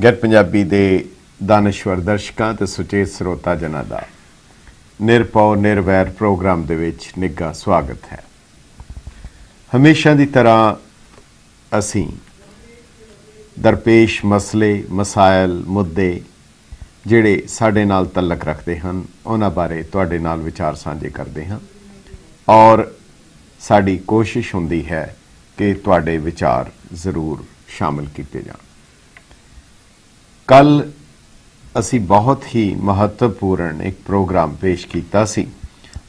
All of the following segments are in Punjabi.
गैर पंजाबी दे दानश्वर दर्शकों ते सुचेत ਸਰੋਤਾ ਜਨਾਂ ਦਾ ਨਿਰਭਉ ਨਿਰਵੈਰ प्रोग्राम ਦੇ ਵਿੱਚ ਨਿੱਘਾ स्वागत है। हमेशा की तरह असी दरपेश मसले मसाइल मुद्दे ਜਿਹੜੇ ਸਾਡੇ ਨਾਲ तल्लक रखते हैं उन्हां बारे तुहाडे नाल विचार साझे करते हैं और साडी कोशिश हुंदी है कि तुहाडे विचार जरूर शामिल किए जाण। कल असी बहुत ही महत्वपूर्ण एक प्रोग्राम पेश किया सी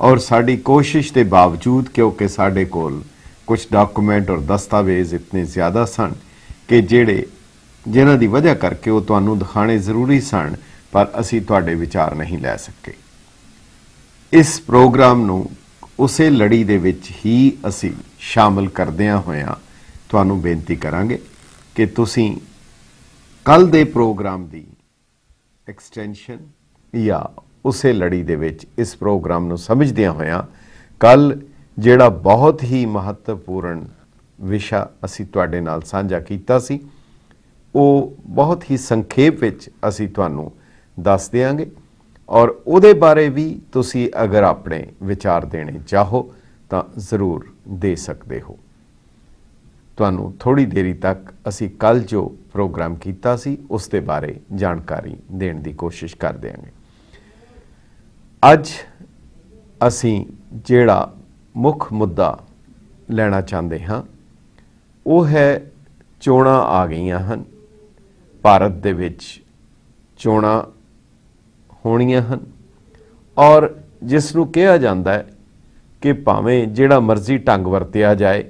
और साड़ी कोशिश के बावजूद क्योंकि साढ़े कोल कुछ डॉक्यूमेंट और दस्तावेज इतने ज़्यादा सन कि जिन्हां दी वजह करके वो तुहानूं दिखाने जरूरी सन पर असी तुहाडे विचार नहीं लै सके। इस प्रोग्राम नूं उसे लड़ी दे विच ही असी शामिल करदिआं होइआं तुहानूं बेनती करांगे कि तुसीं कल दे प्रोग्राम दी एक्सटेंशन या उसे लड़ी दे विच इस प्रोग्राम नूं समझदिआं होइआं कल जिहड़ा बहुत ही महत्वपूर्ण विषा असी तुहाडे नाल साझा कीता सी वो बहुत ही संखेप विच असी तुहानूं दस देंगे और उहदे बारे भी तुसी अगर अपने विचार देने चाहो तो ज़रूर दे सकते हो। तुहानूं थोड़ी देरी तक असी कल जो प्रोग्राम कीता सी उसके बारे जानकारी देने की कोशिश कर देंगे। अज असी जिहड़ा मुख मुद्दा लेना चाहते हाँ वो है चोणां आ गईयां हन, भारत दे विच चोणां होणीआं हन और जिसनूं कहा जाता है कि भावें जिहड़ा मर्जी ढंग वरतिया जाए,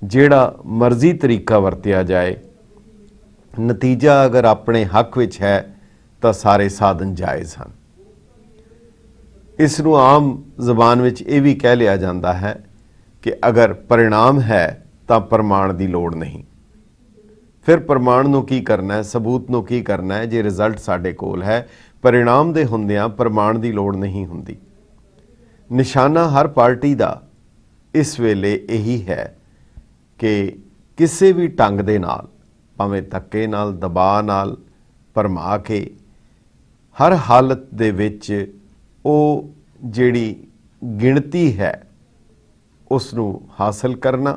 जिहड़ा मर्जी तरीका वरतिया जाए, नतीजा अगर अपने हक विच है तो सारे साधन जायज़ हैं। इसनूं आम जबान विच ये भी कह लिया जाता है कि अगर परिणाम है तो प्रमाण की लोड़ नहीं। फिर प्रमाण नूं की करना है, सबूत नूं की करना है जे रिजल्ट साडे कोल है, परिणाम दे हुंदिआं प्रमाण की लोड़ नहीं हुंदी। निशाना हर पार्टी का इस वेले यही है कि किसी भी ढंग दे नाल भावें धक्के नाल दबाअ नाल भरमा के हर हालत दे विच वो जिहड़ी गिणती है उसनूं हासिल करना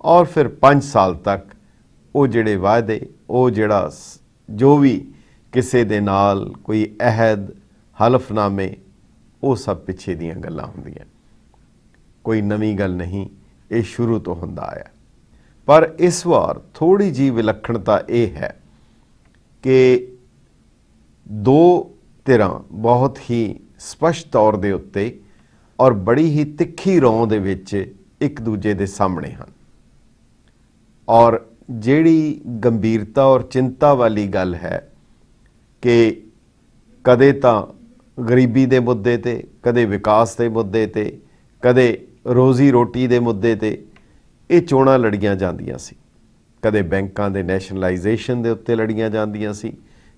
और फिर 5 साल तक वो जिहड़े वायदे वो जिहड़ा जो भी किसी दे नाल कोई अहद हलफनामे वो सब पिछे दीयां गल्लां हुंदियां, कोई नवीं गल नहीं, ये शुरू तो हुंदा आया। पर इस बार थोड़ी जी विलक्षणता ये है कि दो धिरां बहुत ही स्पष्ट तौर दे उत्ते और बड़ी ही तिखी रौं दे विच एक दूजे दे सामने हैं और जिहड़ी गंभीरता और चिंता वाली गल है कि कदे तां गरीबी दे मुद्दे ते, कदे विकास के मुद्दे ते, कदे रोज़ी रोटी के मुद्दे ते ये चोणां लड़ियां जांदियां सी, कदे बैंकां दे नैशनलाइजेशन दे उत्ते लड़ियां जांदियां सी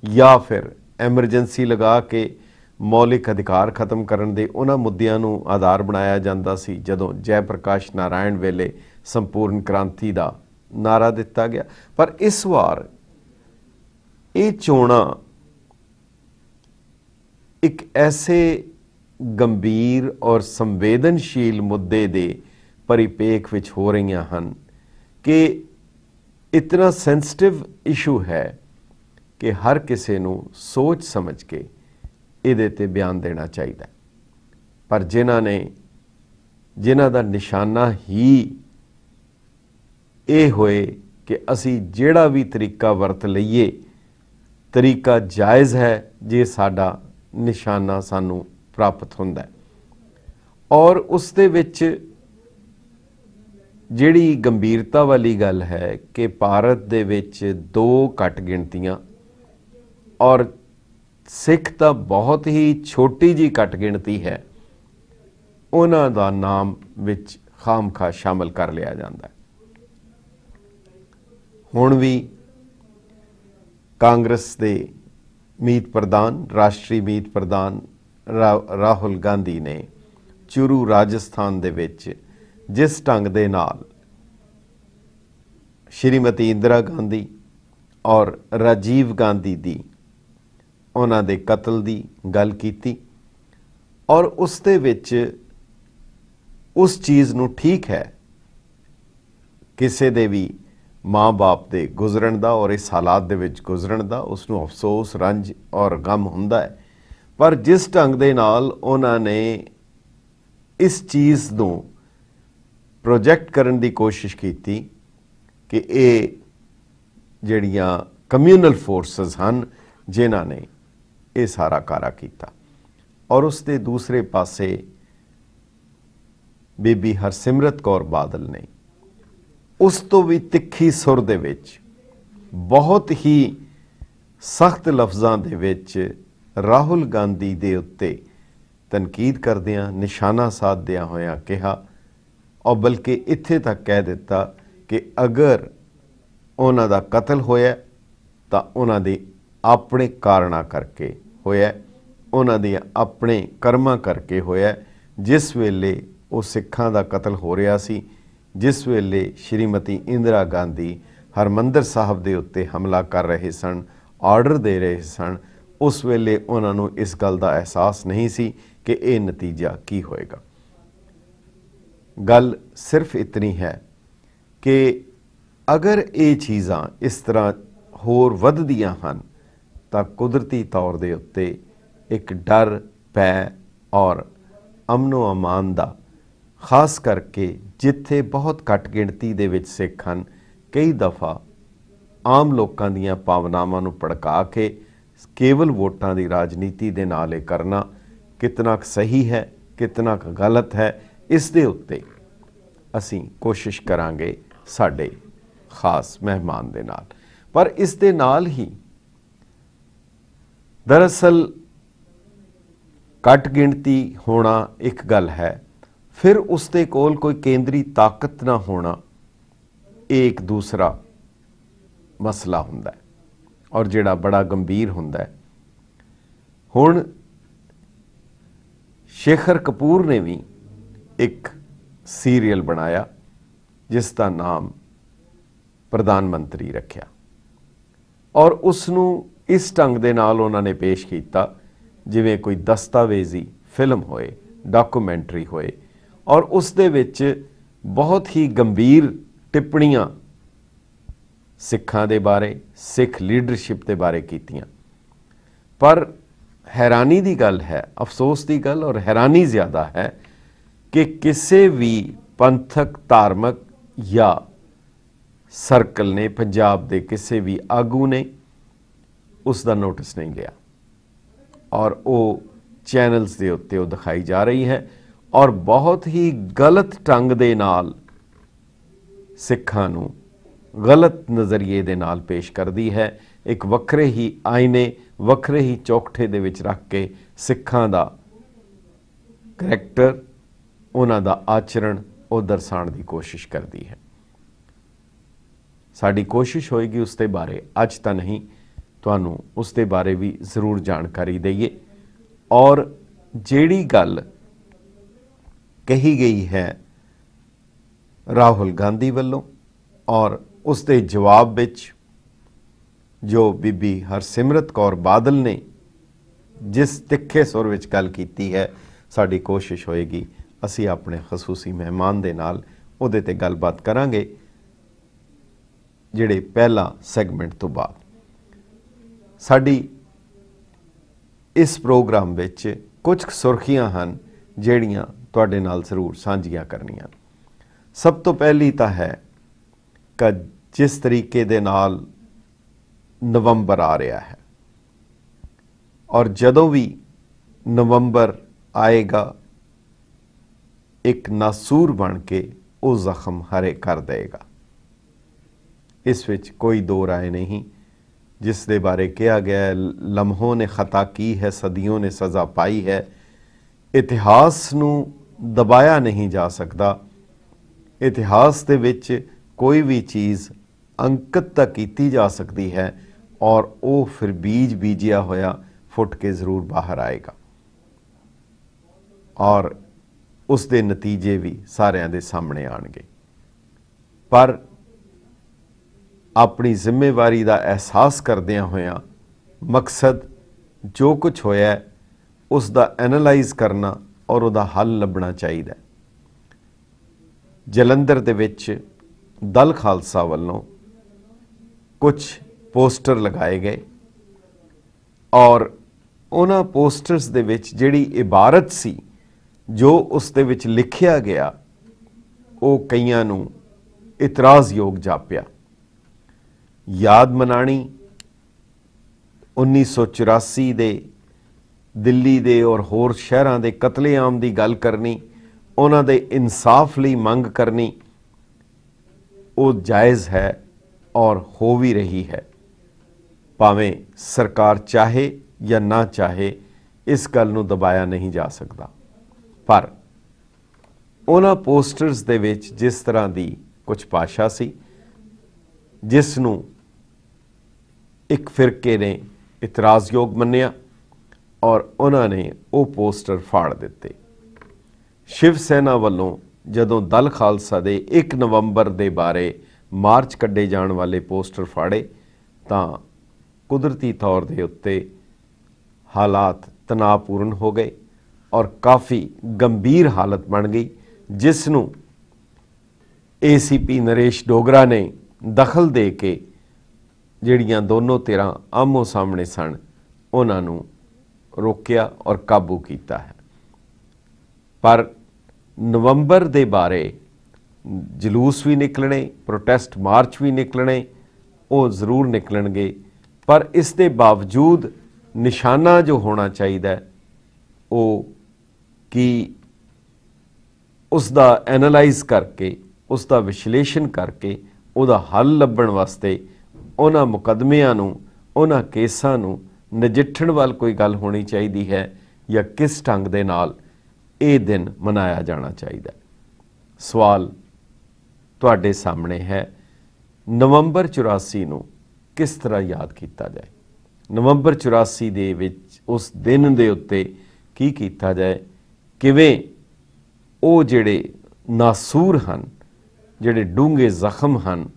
या फिर एमरजेंसी लगा के मौलिक अधिकार खत्म करन दे उन्हां मुद्दिआं नूं आधार बनाया जांदा सी जदों जयप्रकाश नारायण वेले संपूर्ण क्रांति का नारा दिता गया। पर इस बार ये चोणां एक ऐसे गंभीर और संवेदनशील मुद्दे दे परिपेख विच हो रही हैं कि इतना सेंसिटिव इशू है कि हर किसी नूं सोच समझ के इहदे ते बयान देना चाहिए। पर जिन्हां दा निशाना ही ये होए कि असी जिहड़ा भी तरीका वरत लईए तरीका जायज़ है जे साडा निशाना सानू प्राप्त हुंदा है। और उस दे विच जिहड़ी गंभीरता वाली गल है कि भारत दे विच 2 घट गिणतियां और सिख तां बहुत ही छोटी जी घट गिणती है उन्हां दा नाम विच खामखा शामिल कर लिया जाता है। हुण भी कांग्रेस दे मीत प्रधान राष्ट्रीय मीत प्रधान राहुल गांधी ने चुरू राजस्थान दे विच जिस ढंग दे नाल श्रीमती इंदिरा गांधी और राजीव गांधी दी उन्हां दे कतल दी गल कीती और उस दे विच उस चीज़ नूं ठीक है किसी दे भी माँ बाप दे गुजरन दा और इस हालात दे विच गुजरन दा उसनूं अफसोस रंज और गम हुंदा है, पर जिस ढंग दे नाल उन्हां ने इस चीज़ नूं प्रोजैक्ट करन दी कोशिश कीती कि ये ਜਿਹੜੀਆਂ कम्यूनल फोर्सिस ਹਨ जिन्हां ने ये सारा कारा किया। और उस दे दूसरे पासे बीबी हरसिमरत कौर बादल ने उस तो भी तिखी सुर दे विच बहुत ही सख्त लफ्ज़ां दे विच राहुल गांधी दे उत्ते तनकीद करदियां निशाना साधदियां होया कहा और बल्कि इत्थे तक कह दिता कि अगर उन्हां दा कतल होया तां उन्हां दे अपने कारणा करके होया, उन्हां दे अपने कर्मां करके होया। जिस वेले वो सिखां दा कतल हो रहा सी, जिस वेले श्रीमती इंदिरा गांधी हरमंदर साहब दे उत्ते हमला कर रहे सन, आर्डर दे रहे सन, उस वेले उन्हां नूं इस गल दा एहसास नहीं सी कि ये नतीजा की होएगा। गल सिर्फ इतनी है कि अगर ये चीज़ां इस तरह होर वधदियां हन तां कुदरती तौर दे उत्ते एक डर भै और अमनो अमान दा, खास करके जिथे बहुत घट गिणती दे विच सिख हन, कई दफ़ा आम लोकां दीयां भावनावां नूं भड़का के केवल वोटां दी राजनीति दे नाल ये करना कितना सही है कितना गलत है, इस दे उत्ते असीं कोशिश करांगे साडे खास मेहमान दे नाल। पर इस दे नाल ही दरअसल घट गिणती होना एक गल है, फिर उस दे कोल कोई केंद्री ताकत ना होना एक दूसरा मसला हुंदा है और जिहड़ा बड़ा गंभीर हुंदा है। हुण शेखर कपूर ने भी एक सीरियल बनाया जिसका नाम प्रधानमंत्री रखिया और उसनूं इस ढंग दे नाल उन्होंने पेश किया जिवें कोई दस्तावेजी फिल्म होए, डॉक्यूमेंटरी होए, और उस दे विच बहुत ही गंभीर टिप्पणियां सिखां दे बारे, सिख लीडरशिप दे बारे कीतियां। पर हैरानी दी गल है, अफसोस दी गल और हैरानी ज़्यादा है कि किसी भी पंथक धार्मिक या सर्कल ने, पंजाब दे किसी भी आगू ने उसका नोटिस नहीं लिया और वो चैनल्स दे उत्ते दिखाई जा रही है और बहुत ही गलत ढंग दे नाल सिखां नूं गलत नज़रिए दे नाल पेश करदी है। एक वक्रे ही आईने, वक्रे ही चौखटे दे विच रख के सिखां दा करैक्टर, उन्हां दा आचरण वो दर्शाण दी कोशिश करदी है। साडी कोशिश होएगी उसके बारे अज तो नहीं, तुहानूं उसके बारे भी जरूर जानकारी दईए और जेड़ी गल कही गई है राहुल गांधी वालों और उसके जवाब विच जो बीबी हरसिमरत कौर बादल ने जिस तिखे सुर विच गल कीती है, साडी कोशिश होएगी असी अपने खसूसी मेहमान दे नाल उहदे ते गलबात करांगे जिहड़े पहला सैगमेंट तो बाद। साडी इस प्रोग्राम विच कुछ सुर्खियां हन जिहड़ियां तुहाडे नाल जरूर सांझियां करनियां। सब तो पहली तो है कि जिस तरीके दे नाल नवंबर आ रहा है और जदों भी नवंबर आएगा एक नासूर बन के वो जख्म हरे कर देगा, इस विच कोई दो राय नहीं। जिस दे बारे कहा गया है लम्हों ने खता की है, सदियों ने सज़ा पाई है, इतिहास नूं दबाया नहीं जा सकता। इतिहास दे विच कोई भी चीज़ अंकित तक की जा सकती है और वो फिर बीज बीजिया होया फुट के ज़रूर बाहर आएगा और उस दे नतीजे भी सारिਆਂ दे सामने आएंगे। पर अपनी जिम्मेवारी का एहसास करदियां होया मकसद जो कुछ होया उसका एनालाइज करना और उसका हल लभना चाहिए। जलंधर दे विच दल खालसा वालों कुछ पोस्टर लगाए गए और उन्हां पोस्टर्स दे विच जिहड़ी इबारत सी जो उस दे विच लिखिया गया वो कईयां नूं इतराज़योग जापिया। याद मनानी 1984 दे दिल्ली दे और होर शहरां दे कतलेआम दी गल करनी, उन्हां दे इंसाफ लई मंग करनी, वो जायज़ है और हो भी रही है। भावें सरकार चाहे या ना चाहे इस गल नूं दबाया नहीं जा सकता, पर उन्हां पोस्टर्स दे विच जिस तरह दी कुछ भाषा सी जिस नूं एक फिरके ने इतराज़योग मन्निया और उन्होंने वो पोस्टर फाड़ दिते। शिव सेना वालों जदों दल खालसा दे 1 नवंबर दे बारे मार्च कड्डे जाण वाले पोस्टर फाड़े तां कुदरती तौर दे उत्ते हालात तनावपूर्ण हो गए और काफ़ी गंभीर हालत बन गई, जिसनूं ACP नरेश डोगरा ने दखल दे के जिहड़ियां दोनों धिरां आमो सामने सन उन्हां नूं रोकिया और काबू किया है। पर नवंबर दे बारे जलूस भी निकलने, प्रोटेस्ट मार्च भी निकलने, वो जरूर निकलणगे, पर इस दे बावजूद निशाना जो होना चाहिए वो कि उसका एनालाइज करके उसका विश्लेषण करके उसका हल लभण वास्ते उन्हां मुकदमिਆਂ नूं उन्हां केसां नूं नजिठण वाल कोई गल होनी चाहिए है या किस ढंग दे नाल ये दिन मनाया जाना चाहिए। सवाल तुहाडे सामने है, नवंबर 84 नूं किस तरह याद किया जाए। नवंबर 84 दे विच उस दिन दे उत्ते की कीता जाए, किवें वो जिहड़े नासूर हन, जिहड़े डूंघे जख्म हन,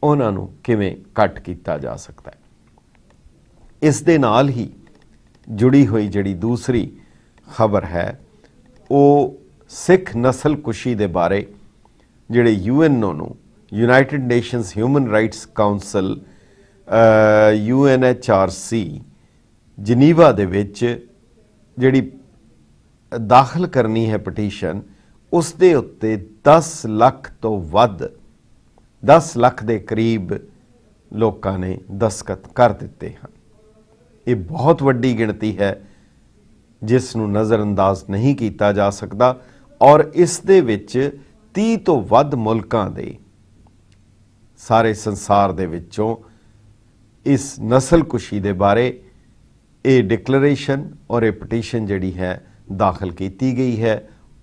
उन्हां नूं किवें घट किया जा सकता है। इस दे नाल ही जुड़ी हुई जिहड़ी दूसरी खबर है वो सिख नस्ल कुशी दे बारे जिहड़े UNO नूं United Nations human rights council UNHRC Geneva दे विच जिहड़ी दाखिल करनी है पटीशन, उस दे उत्ते 10 लाख तो वध 10 लाख के करीब लोगों ने दस्तखत कर दिते हैं। ये बहुत वड्डी गिणती है जिसनूं नज़रअंदाज नहीं किया जा सकता और इस दे विच 30 तो वध मुल्कां दे सारे संसार दे विचों इस नस्ल कुशी दे बारे ये डिक्लेरेशन और ये पटीशन जिहड़ी है दाखिल की गई है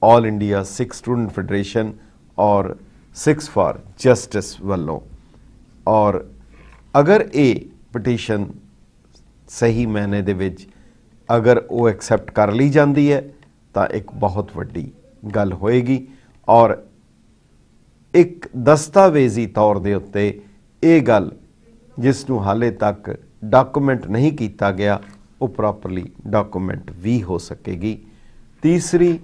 all India Sikh student federation और सिक्स फॉर जस्टिस वालों। और अगर ये पटीशन सही मायने दे विच अगर वो एक्सैप्ट कर ली जाती है तो एक बहुत वड्डी गल होएगी और एक दस्तावेजी तौर दे उत्ते ये गल जिसनूं हाले तक डॉक्यूमेंट नहीं किया गया वो प्रॉपरली डॉक्यूमेंट भी हो सकेगी। तीसरी,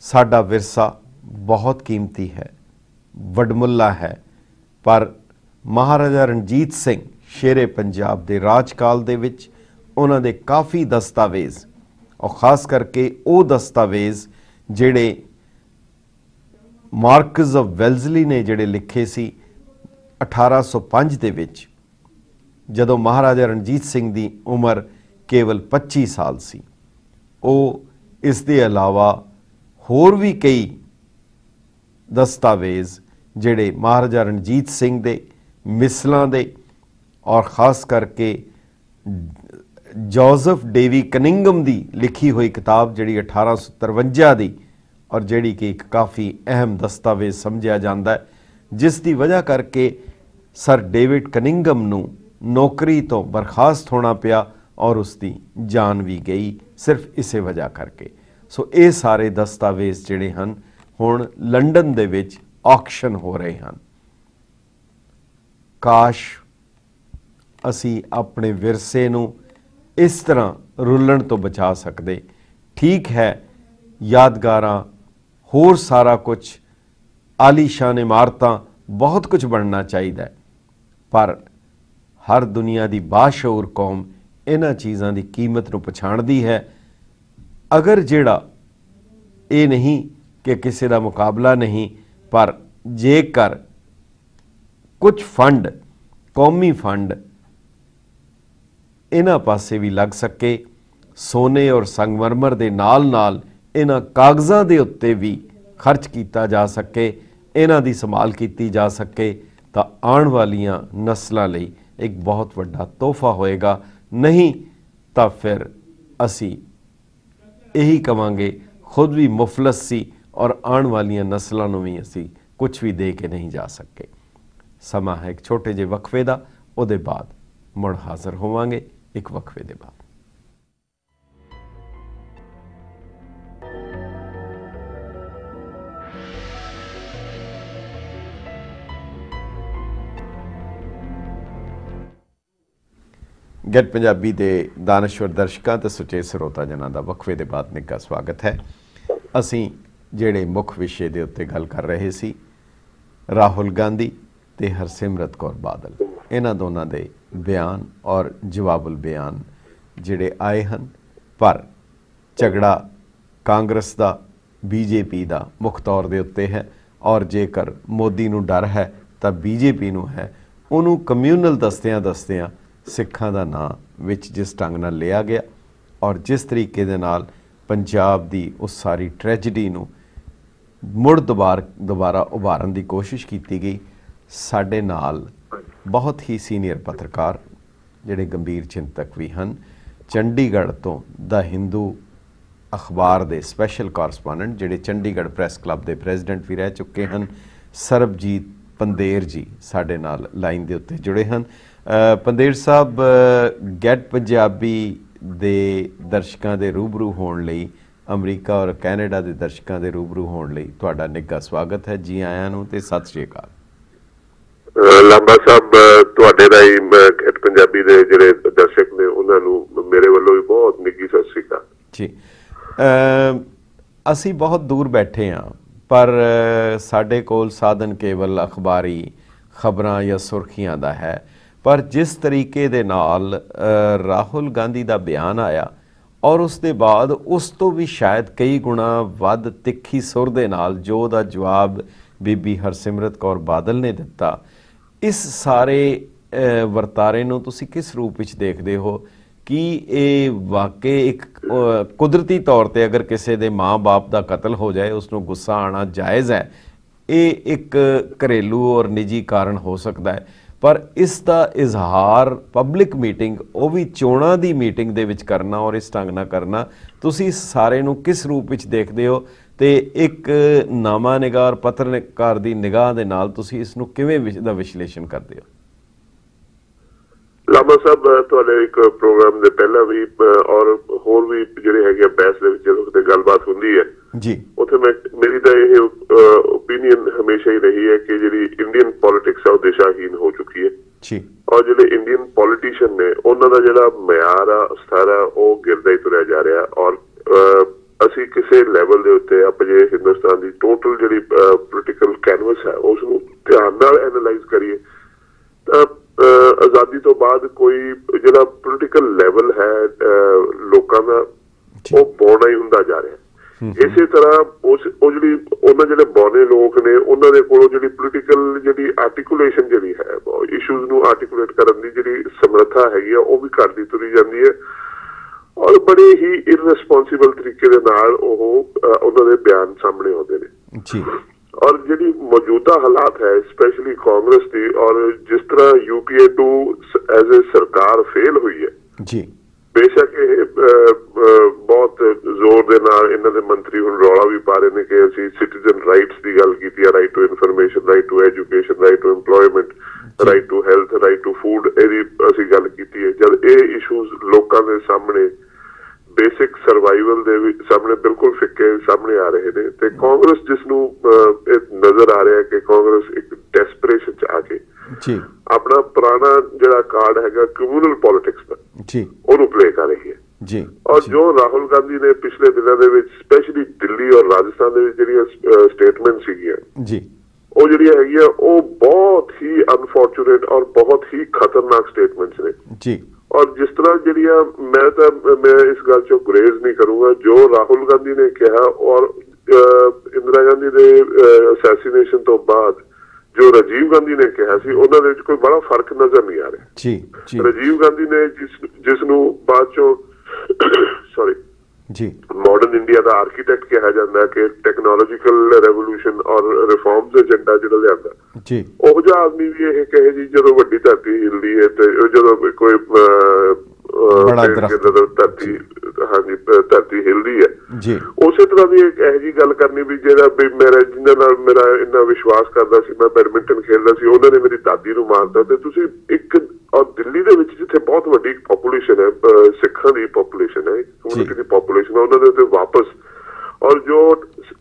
साडा विरसा बहुत कीमती है, वडमुला है, पर महाराजा रणजीत सिंह शेरे पंजाब दे राजकाल दे विच उन्हां दे काफ़ी दस्तावेज़ और ख़ास करके वो दस्तावेज़ जिहड़े मार्क्स ऑफ वेल्जली ने जिहड़े लिखे सी 1805 दे विच जदों महाराजा रणजीत सिंह दी उम्र केवल 25 साल सी। वो इस दे अलावा होर भी कई दस्तावेज़ जिहड़े महाराजा रणजीत सिंह दे, मिसलां दे और ख़ास करके जोसेफ डेवी कनिंगम दी लिखी हुई किताब जिहड़ी 1853 दी और जिहड़ी कि एक काफ़ी अहम दस्तावेज़ समझिया जाता है, जिस दी वजह करके सर डेविड कनिंगम नूं नौकरी तो बर्खास्त होना पिया और उसकी जान भी गई सिर्फ इसे वजह करके। सो ये सारे दस्तावेज़ जिहड़े हन हुण लंडन दे विच ऑक्शन हो रहे हैं। ਕਾਸ਼ ਅਸੀਂ ਆਪਣੇ ਵਿਰਸੇ ਨੂੰ ਇਸ ਤਰ੍ਹਾਂ ਰੁਲਣ ਤੋਂ ਬਚਾ ਸਕਦੇ। ਠੀਕ ਹੈ, ਯਾਦਗਾਰਾਂ, ਹੋਰ ਸਾਰਾ ਕੁਝ, ਆਲੀਸ਼ਾਨ ਇਮਾਰਤਾਂ, ਬਹੁਤ ਕੁਝ ਬਣਨਾ ਚਾਹੀਦਾ, ਪਰ ਹਰ ਦੁਨੀਆ ਦੀ ਬਾਸ਼ਊਰ ਕੌਮ ਇਹਨਾਂ ਚੀਜ਼ਾਂ ਦੀ ਕੀਮਤ ਨੂੰ ਪਛਾਣਦੀ ਹੈ। ਅਗਰ ਜਿਹੜਾ ਇਹ ਨਹੀਂ ਕਿ ਕਿਸੇ ਦਾ ਮੁਕਾਬਲਾ ਨਹੀਂ, ਪਰ ਜੇਕਰ ਕੁਝ ਫੰਡ, ਕੌਮੀ ਫੰਡ ਇਹਨਾਂ ਪਾਸੇ ਵੀ ਲੱਗ ਸਕੇ, ਸੋਨੇ ਔਰ ਸੰਗਮਰਮਰ ਦੇ ਨਾਲ ਨਾਲ ਇਹਨਾਂ ਕਾਗਜ਼ਾਂ ਦੇ ਉੱਤੇ ਵੀ ਖਰਚ ਕੀਤਾ ਜਾ ਸਕੇ, ਇਹਨਾਂ ਦੀ ਸੰਭਾਲ ਕੀਤੀ ਜਾ ਸਕੇ, ਤਾਂ ਆਉਣ ਵਾਲੀਆਂ ਨਸਲਾਂ ਲਈ ਇੱਕ ਬਹੁਤ ਵੱਡਾ ਤੋਹਫਾ ਹੋਏਗਾ। ਨਹੀਂ ਤਾਂ ਫਿਰ ਅਸੀਂ ਇਹੀ ਕਵਾਂਗੇ ਖੁਦ ਵੀ ਮੁਫਲਸ ਸੀ ਔਰ ਆਉਣ ਵਾਲੀਆਂ ਨਸਲਾਂ ਨੂੰ ਵੀ ਅਸੀਂ ਕੁਝ ਵੀ ਦੇ ਕੇ ਨਹੀਂ ਜਾ ਸਕੇ। ਸਮਾਂ ਹੈ ਇੱਕ ਛੋਟੇ ਜਿਹੇ ਵਕਫੇ ਦਾ, ਉਹਦੇ ਬਾਅਦ ਮੁੜ ਹਾਜ਼ਰ ਹੋਵਾਂਗੇ ਇੱਕ ਵਕਫੇ ਦੇ ਬਾਅਦ। ਗੈਟ ਪੰਜਾਬੀ ਦੇ ਦਾਨਸ਼ਵਰ ਦਰਸ਼ਕਾਂ ਤੇ ਸੁਚੇਤ ਸਰੋਤਾ ਜਨਾਂ ਦਾ ਵਕਫੇ ਦੇ ਬਾਅਦ ਨਿੱਘਾ ਸਵਾਗਤ ਹੈ। ਅਸੀਂ ਜਿਹੜੇ ਮੁੱਖ ਵਿਸ਼ੇ ਦੇ ਉੱਤੇ ਗੱਲ ਕਰ ਰਹੇ ਸੀ, ਰਾਹੁਲ ਗਾਂਧੀ ਤੇ ਹਰਸਿਮਰਤ ਕੌਰ ਬਾਦਲ, ਇਹਨਾਂ ਦੋਨਾਂ ਦੇ ਬਿਆਨ ਔਰ ਜਵਾਬੁਲ ਬਿਆਨ ਜਿਹੜੇ ਆਏ ਹਨ, ਪਰ ਝਗੜਾ ਕਾਂਗਰਸ ਦਾ ਬੀਜੇਪੀ ਦਾ ਮੁੱਖ ਤੌਰ ਦੇ ਉੱਤੇ ਹੈ, ਔਰ ਜੇਕਰ ਮੋਦੀ ਨੂੰ ਡਰ ਹੈ ਤਾਂ ਬੀਜੇਪੀ ਨੂੰ ਹੈ। ਉਹਨੂੰ ਕਮਿਊਨਲ ਦਸਤਿਆਂ ਸਿੱਖਾਂ ਦਾ ਨਾਂ ਵਿੱਚ ਜਿਸ ਢੰਗ ਨਾਲ ਲਿਆ ਗਿਆ ਔਰ ਜਿਸ ਤਰੀਕੇ ਦੇ ਨਾਲ ਪੰਜਾਬ ਦੀ ਉਸ ਸਾਰੀ ਟ੍ਰੈਜਡੀ ਨੂੰ ਮੁੜ ਦੁਬਾਰਾ ਉਭਾਰਨ ਦੀ ਕੋਸ਼ਿਸ਼ ਕੀਤੀ ਗਈ। ਸਾਡੇ ਨਾਲ ਬਹੁਤ ਹੀ ਸੀਨੀਅਰ ਪੱਤਰਕਾਰ ਜਿਹੜੇ ਗੰਭੀਰ ਚਿੰਤਕ ਵੀ ਹਨ, ਚੰਡੀਗੜ੍ਹ ਤੋਂ ਦਾ ਹਿੰਦੂ ਅਖਬਾਰ ਦੇ ਸਪੈਸ਼ਲ ਕੋਰਸਪੋਂਡੈਂਟ ਜਿਹੜੇ ਚੰਡੀਗੜ੍ਹ ਪ੍ਰੈਸ ਕਲੱਬ ਦੇ ਪ੍ਰੈਜ਼ੀਡੈਂਟ ਵੀ ਰਹਿ ਚੁੱਕੇ ਹਨ, ਸਰਬਜੀਤ ਪੰਦੇਰ ਜੀ ਸਾਡੇ ਨਾਲ ਲਾਈਨ ਦੇ ਉੱਤੇ ਜੁੜੇ ਹਨ। ਪੰਦੇਰ ਸਾਹਿਬ, ਗੈਟ ਪੰਜਾਬੀ ਦੇ ਦਰਸ਼ਕਾਂ ਦੇ ਰੂਬਰੂ ਹੋਣ ਲਈ, ਅਮਰੀਕਾ ਔਰ ਕੈਨੇਡਾ ਦੇ ਦਰਸ਼ਕਾਂ ਦੇ ਰੂਬਰੂ ਹੋਣ ਲਈ ਤੁਹਾਡਾ ਨਿੱਘਾ ਸਵਾਗਤ ਹੈ। ਜੀ ਆਇਆਂ ਨੂੰ ਤੇ ਸਤਿ ਸ਼੍ਰੀ ਅਕਾਲ। ਲਾਂਬਾ ਸਾਹਿਬ, ਤੁਹਾਡੇ ਰਾਹੀਂ ਗੈਟ ਪੰਜਾਬੀ ਦੇ ਜਿਹੜੇ ਦਰਸ਼ਕ ਨੇ ਉਹਨਾਂ ਨੂੰ ਮੇਰੇ ਵੱਲੋਂ ਵੀ ਬਹੁਤ ਨਿੱਘੀ ਸਤਿ ਸ਼੍ਰੀ ਅਕਾਲ ਜੀ। ਅਸੀਂ ਬਹੁਤ ਦੂਰ ਬੈਠੇ ਹਾਂ, ਪਰ ਸਾਡੇ ਕੋਲ ਸਾਧਨ ਕੇਵਲ ਅਖਬਾਰੀ ਖਬਰਾਂ ਜਾਂ ਸੁਰਖੀਆਂ ਦਾ ਹੈ। ਪਰ ਜਿਸ ਤਰੀਕੇ ਦੇ ਨਾਲ ਰਾਹੁਲ ਗਾਂਧੀ ਦਾ ਬਿਆਨ ਆਇਆ ਔਰ ਉਸ ਦੇ ਬਾਅਦ ਉਸ ਤੋਂ ਵੀ ਸ਼ਾਇਦ ਕਈ ਗੁਣਾ ਵੱਧ ਤਿੱਖੀ ਸੁਰ ਦੇ ਨਾਲ ਜੋ ਉਹਦਾ ਜਵਾਬ ਬੀਬੀ ਹਰਸਿਮਰਤ ਕੌਰ ਬਾਦਲ ਨੇ ਦਿੱਤਾ, ਇਸ ਸਾਰੇ ਵਰਤਾਰੇ ਨੂੰ ਤੁਸੀਂ ਕਿਸ ਰੂਪ ਵਿੱਚ ਦੇਖਦੇ ਹੋ? ਕਿ ਇਹ ਵਾਕਈ ਇੱਕ ਕੁਦਰਤੀ ਤੌਰ ਤੇ ਅਗਰ ਕਿਸੇ ਦੇ ਮਾਂ-ਬਾਪ ਦਾ ਕਤਲ ਹੋ ਜਾਏ ਉਸ ਨੂੰ ਗੁੱਸਾ ਆਉਣਾ ਜਾਇਜ਼ ਹੈ, ਇਹ ਇੱਕ ਘਰੇਲੂ ਔਰ ਨਿੱਜੀ ਕਾਰਨ ਹੋ ਸਕਦਾ ਹੈ, ਪਰ ਇਸ ਦਾ ਇਜ਼ਹਾਰ ਪਬਲਿਕ ਮੀਟਿੰਗ, ਉਹ ਵੀ ਚੋਣਾਂ ਦੀ ਮੀਟਿੰਗ ਦੇ ਵਿੱਚ ਕਰਨਾ ਔਰ ਇਸ ਢੰਗ ਨਾਲ ਕਰਨਾ, ਤੁਸੀਂ ਇਸ ਸਾਰੇ ਨੂੰ ਕਿਸ ਰੂਪ ਵਿੱਚ ਦੇਖਦੇ ਹੋ? ਤੇ ਇੱਕ ਨਾਮਾ ਨਿਗਾਰ ਪੱਤਰਕਾਰ ਦੀ ਨਿਗਾਹ ਦੇ ਨਾਲ ਤੁਸੀਂ ਇਸ ਨੂੰ ਕਿਵੇਂ ਦਾ ਵਿਸ਼ਲੇਸ਼ਣ ਕਰਦੇ ਹੋ? ਲਾਂਬਾ ਸਾਹਿਬ, ਤੁਹਾਡੇ ਇੱਕ ਪ੍ਰੋਗਰਾਮ ਦੇ ਪਹਿਲਾਂ ਵੀ ਔਰ ਹੋਰ ਵੀ ਜਿਹੜੇ ਹੈਗੇ ਬਹਿਸ ਦੇ ਵਿੱਚ ਜਦੋਂ ਕਿਤੇ ਗੱਲਬਾਤ ਹੁੰਦੀ ਹੈ ਜੀ, ਉੱਥੇ ਮੇਰੀ ਤਾਂ ਇਹ ਓਪੀਨੀਅਨ ਹਮੇਸ਼ਾ ਹੀ ਰਹੀ ਹੈ ਕਿ ਜਿਹੜੀ ਇੰਡੀਅਨ ਪੋਲਿਟਿਕਸ ਆ ਉਹ ਦਿਸ਼ਾਹੀਨ ਹੋ ਚੁੱਕੀ ਹੈ ਜੀ, ਔਰ ਜਿਹੜੇ ਇੰਡੀਅਨ ਪੋਲੀਟੀਸ਼ੀਅਨ ਨੇ ਉਹਨਾਂ ਦਾ ਜਿਹੜਾ ਮਿਆਰ ਆ, ਸਥਰ ਆ, ਉਹ ਗਿਰਦਾ ਹੀ ਤੁਰਿਆ ਜਾ ਰਿਹਾ। ਔਰ ਅਸੀਂ ਕਿਸੇ ਲੈਵਲ ਦੇ ਉੱਤੇ ਆਪਾਂ ਜੇ ਹਿੰਦੁਸਤਾਨ ਦੀ ਟੋਟਲ ਜਿਹੜੀ ਪੋਲੀਟੀਕਲ ਕੈਨਵਸ ਹੈ ਉਸ ਨੂੰ ਧਿਆਨ ਨਾਲ ਐਨਾਲਾਈਜ਼ ਕਰੀਏ ਤਾਂ ਆਜ਼ਾਦੀ ਤੋਂ ਬਾਅਦ ਕੋਈ ਜਿਹੜਾ ਪੋਲੀਟੀਕਲ ਲੈਵਲ ਹੈ ਲੋਕਾਂ ਦਾ ਉਹ ਬੌਣਾ ਹੀ ਹੁੰਦਾ ਜਾ ਰਿਹਾ। ਇਸੇ ਤਰ੍ਹਾਂ ਉਹ ਜਿਹੜੀ ਉਹਨਾਂ ਜਿਹੜੇ ਬੌਨੇ ਲੋਕ ਨੇ ਉਹਨਾਂ ਦੇ ਕੋਲੋਂ ਜਿਹੜੀ ਪੋਲੀਟੀਕਲ ਜਿਹੜੀ ਆਰਟੀਕੂਲੇਸ਼ਨ ਜਿਹੜੀ ਹੈ, ਇਸ਼ੂਜ਼ ਨੂੰ ਆਰਟੀਕੂਲੇਟ ਕਰਨ ਦੀ ਜਿਹੜੀ ਸਮਰੱਥਾ ਹੈਗੀ ਆ ਉਹ ਵੀ ਘਟਦੀ ਤੁਰੀ ਜਾਂਦੀ ਹੈ ਔਰ ਬੜੇ ਹੀ ਇਰਰਿਸਪੌਂਸਿਬਲ ਤਰੀਕੇ ਦੇ ਨਾਲ ਉਹਨਾਂ ਦੇ ਬਿਆਨ ਸਾਹਮਣੇ ਆਉਂਦੇ ਨੇ ਜੀ। ਔਰ ਜਿਹੜੀ ਮੌਜੂਦਾ ਹਾਲਾਤ ਹੈ ਸਪੈਸ਼ਲੀ ਕਾਂਗਰਸ ਦੀ, ਔਰ ਜਿਸ ਤਰ੍ਹਾਂ UPA 2 ਐਜ਼ ਏ ਸਰਕਾਰ ਫੇਲ ਹੋਈ ਹੈ ਜੀ, ਬੇਸ਼ੱਕ ਇਹ ਬਹੁਤ ਜ਼ੋਰ ਦੇ ਨਾਲ ਇਹਨਾਂ ਦੇ ਮੰਤਰੀ ਹੁਣ ਰੌਲਾ ਵੀ ਪਾ ਰਹੇ ਨੇ ਕਿ ਅਸੀਂ ਸਿਟੀਜ਼ਨ ਰਾਈਟਸ ਦੀ ਗੱਲ ਕੀਤੀ ਹੈ, right to information, right to education, right to employment, right to health, right to food, ਇਹਦੀ ਅਸੀਂ ਗੱਲ ਕੀਤੀ ਹੈ। ਜਦ ਇਹ ਇਸ਼ੂਜ਼ ਲੋਕਾਂ ਦੇ ਸਾਹਮਣੇ ਬੇਸਿਕ ਸਰਵਾਈਵਲ ਦੇ ਵੀ ਸਾਹਮਣੇ ਬਿਲਕੁਲ ਫਿੱਕੇ ਸਾਹਮਣੇ ਆ ਰਹੇ ਨੇ ਤੇ ਕਾਂਗਰਸ ਜਿਸ ਨੂੰ ਇਹ ਨਜ਼ਰ ਆ ਰਿਹਾ ਕਿ ਕਾਂਗਰਸ ਇੱਕ ਡੈਸਪਰੇਸ਼ਨ ਚ ਆ ਕੇ ਜੀ ਆਪਣਾ ਪੁਰਾਣਾ ਜਿਹੜਾ ਕਾਰਡ ਹੈਗਾ ਕਮਿਊਨਲ ਪੋਲਿਟਿਕਸ ਦਾ ਜੀ ਉਹਨੂੰ ਪਲੇ ਕਰ ਰਹੀ ਹੈ ਜੀ ਔਰ ਜੋ ਰਾਹੁਲ ਗਾਂਧੀ ਨੇ ਪਿਛਲੇ ਦਿਨਾਂ ਦੇ ਵਿੱਚ ਸਪੈਸ਼ਲੀ ਦਿੱਲੀ ਔਰ ਰਾਜਸਥਾਨ ਦੇ ਵਿੱਚ ਜਿਹੜੀਆਂ ਸਟੇਟਮੈਂਟ ਸੀਗੀਆਂ ਜੀ ਉਹ ਜਿਹੜੀਆਂ ਹੈਗੀਆਂ ਉਹ ਬਹੁਤ ਹੀ ਅਨਫੋਰਚੂਨੇਟ ਔਰ ਬਹੁਤ ਹੀ ਖਤਰਨਾਕ ਸਟੇਟਮੈਂਟਸ ਨੇ ਜੀ ਔਰ ਜਿਸ ਤਰ੍ਹਾਂ ਜਿਹੜੀਆਂ ਮੈਂ ਇਸ ਗੱਲ ਚੋਂ ਗੁਰੇਜ਼ ਨਹੀਂ ਕਰੂੰਗਾ ਜੋ ਰਾਹੁਲ ਗਾਂਧੀ ਨੇ ਕਿਹਾ ਔਰ ਇੰਦਰਾ ਗਾਂਧੀ ਦੇ ਅਸੈਸੀਨੇਸ਼ਨ ਤੋਂ ਬਾਅਦ ਜੋ ਰਾਜੀਵ ਗਾਂਧੀ ਨੇ ਕਿਹਾ ਸੀ ਉਹਨਾਂ ਦੇ ਵਿੱਚ ਕੋਈ ਬੜਾ ਫਰਕ ਨਜ਼ਰ ਨਹੀਂ ਆ ਰਿਹਾ ਜੀ ਜੀ ਰਾਜੀਵ ਗਾਂਧੀ ਨੇ ਜਿਸ ਨੂੰ ਬਾਅਦ ਚੋਂ ਸੌਰੀ ਜੀ ਮਾਡਰਨ ਇੰਡੀਆ ਦਾ ਆਰਕੀਟੈਕਟ ਕਿਹਾ ਜਾਂਦਾ ਕਿ ਟੈਕਨੋਲੋਜੀਕਲ ਰੈਵੋਲੂਸ਼ਨ ਔਰ ਰਿਫਾਰਮਸ ਏਜੰਡਾ ਜਿਹੜਾ ਲਿਆਂਦਾ ਜੀ ਉਹ ਜਿਹਾ ਆਦਮੀ ਵੀ ਇਹ ਕਹੇ ਜੀ ਜਦੋਂ ਵੱਡੀ ਧਰਤੀ ਹਿਲਦੀ ਹੈ ਤੇ ਜਦੋਂ ਕੋਈ ਧਰਤੀ ਹਾਂਜੀ ਧਰਤੀ ਹਿਲਦੀ ਹੈ ਜੀ ਉਸੇ ਤਰ੍ਹਾਂ ਦੀ ਇੱਕ ਇਹੋ ਜਿਹੀ ਗੱਲ ਕਰਨੀ ਵੀ ਜਿਹੜਾ ਵੀ ਜਿਹਦੇ ਨਾਲ ਮੇਰਾ ਇੰਨਾ ਵਿਸ਼ਵਾਸ ਕਰਦਾ ਸੀ ਮੈਂ ਬੈਡਮਿੰਟਨ ਖੇਡਦਾ ਸੀ ਉਹਨਾਂ ਨੇ ਮੇਰੀ ਦਾਦੀ ਨੂੰ ਮਾਰਤਾ ਤੇ ਤੁਸੀਂ ਇੱਕ ਔਰ ਦਿੱਲੀ ਦੇ ਵਿੱਚ ਜਿੱਥੇ ਬਹੁਤ ਵੱਡੀ ਪੋਪੂਲੇਸ਼ਨ ਹੈ ਸਿੱਖਾਂ ਦੀ ਪੋਪੂਲੇਸ਼ਨ ਹੈ ਕਮਿਊਨਿਟੀ ਦੀ ਪੋਪੂਲੇਸ਼ਨ ਉਹਨਾਂ ਦੇ ਉੱਤੇ ਵਾਪਸ ਔਰ ਜੋ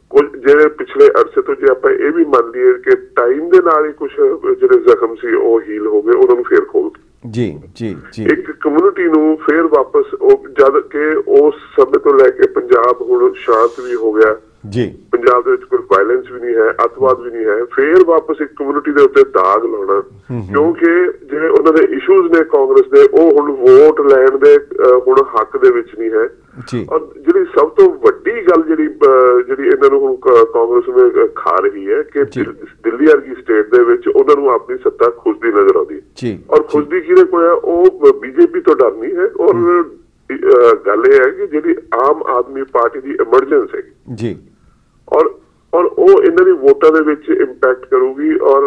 ਕੁਝ ਜਿਹੜੇ ਪਿਛਲੇ ਅਰਸੇ ਤੋਂ ਜੇ ਆਪਾਂ ਇਹ ਵੀ ਮੰਨ ਲਈਏ ਕਿ ਟਾਈਮ ਦੇ ਨਾਲ ਹੀ ਕੁਝ ਜਿਹੜੇ ਜ਼ਖਮ ਸੀ ਉਹ ਹੀਲ ਹੋ ਗਏ ਉਹਨਾਂ ਨੂੰ ਫੇਰ ਖੋਲ ਜੀ ਜੀ ਜੀ ਇੱਕ ਕਮਿਊਨਿਟੀ ਨੂੰ ਫੇਰ ਵਾਪਸ ਉਹ ਜਦ ਕਿ ਉਸ ਸਮੇਂ ਤੋਂ ਲੈ ਕੇ ਪੰਜਾਬ ਹੁਣ ਸ਼ਾਂਤ ਵੀ ਹੋ ਗਿਆ ਜੀ ਪੰਜਾਬ ਦੇ ਵਿੱਚ ਕੋਈ ਵਾਇਲੈਂਸ ਵੀ ਨਹੀਂ ਹੈ ਅੱਤਵਾਦ ਵੀ ਨਹੀਂ ਹੈ ਫੇਰ ਵਾਪਸ ਇੱਕ ਕਮਿਊਨਿਟੀ ਦੇ ਉੱਤੇ ਦਾਗ ਲਾਉਣਾ ਕਿਉਂਕਿ ਜਿਹੜੇ ਉਹਨਾਂ ਦੇ ਇਸ਼ੂਜ਼ ਨੇ ਕਾਂਗਰਸ ਦੇ ਉਹ ਹੁਣ ਵੋਟ ਲੈਣ ਦੇ ਹੁਣ ਹੱਕ ਦੇ ਵਿੱਚ ਨਹੀਂ ਹੈ ਔਰ ਜਿਹੜੀ ਸਭ ਤੋਂ ਵੱਡੀ ਗੱਲ ਜਿਹੜੀ ਇਹਨਾਂ ਨੂੰ ਹੁਣ ਕਾਂਗਰਸ ਨੂੰ ਖਾ ਰਹੀ ਹੈ ਕਿ ਦਿੱਲੀ ਵਰਗੀ ਸਟੇਟ ਦੇ ਵਿੱਚ ਉਹਨਾਂ ਨੂੰ ਆਪਣੀ ਸੱਤਾ ਖੁੱਸਦੀ ਨਜ਼ਰ ਆਉਂਦੀ ਹੈ ਔਰ ਖੁੱਸਦੀ ਕਿਹਦੇ ਕੋਲ ਹੈ ਉਹ ਬੀਜੇਪੀ ਤੋਂ ਡਰ ਨਹੀਂ ਹੈ ਔਰ ਗੱਲ ਇਹ ਹੈ ਕਿ ਜਿਹੜੀ ਆਮ ਆਦਮੀ ਪਾਰਟੀ ਦੀ ਐਮਰਜੈਂਸ ਹੈਗੀ ਜੀ ਔਰ ਉਹ ਇਹਨਾਂ ਦੀ ਵੋਟਾਂ ਦੇ ਵਿੱਚ ਇੰਪੈਕਟ ਕਰੂਗੀ ਔਰ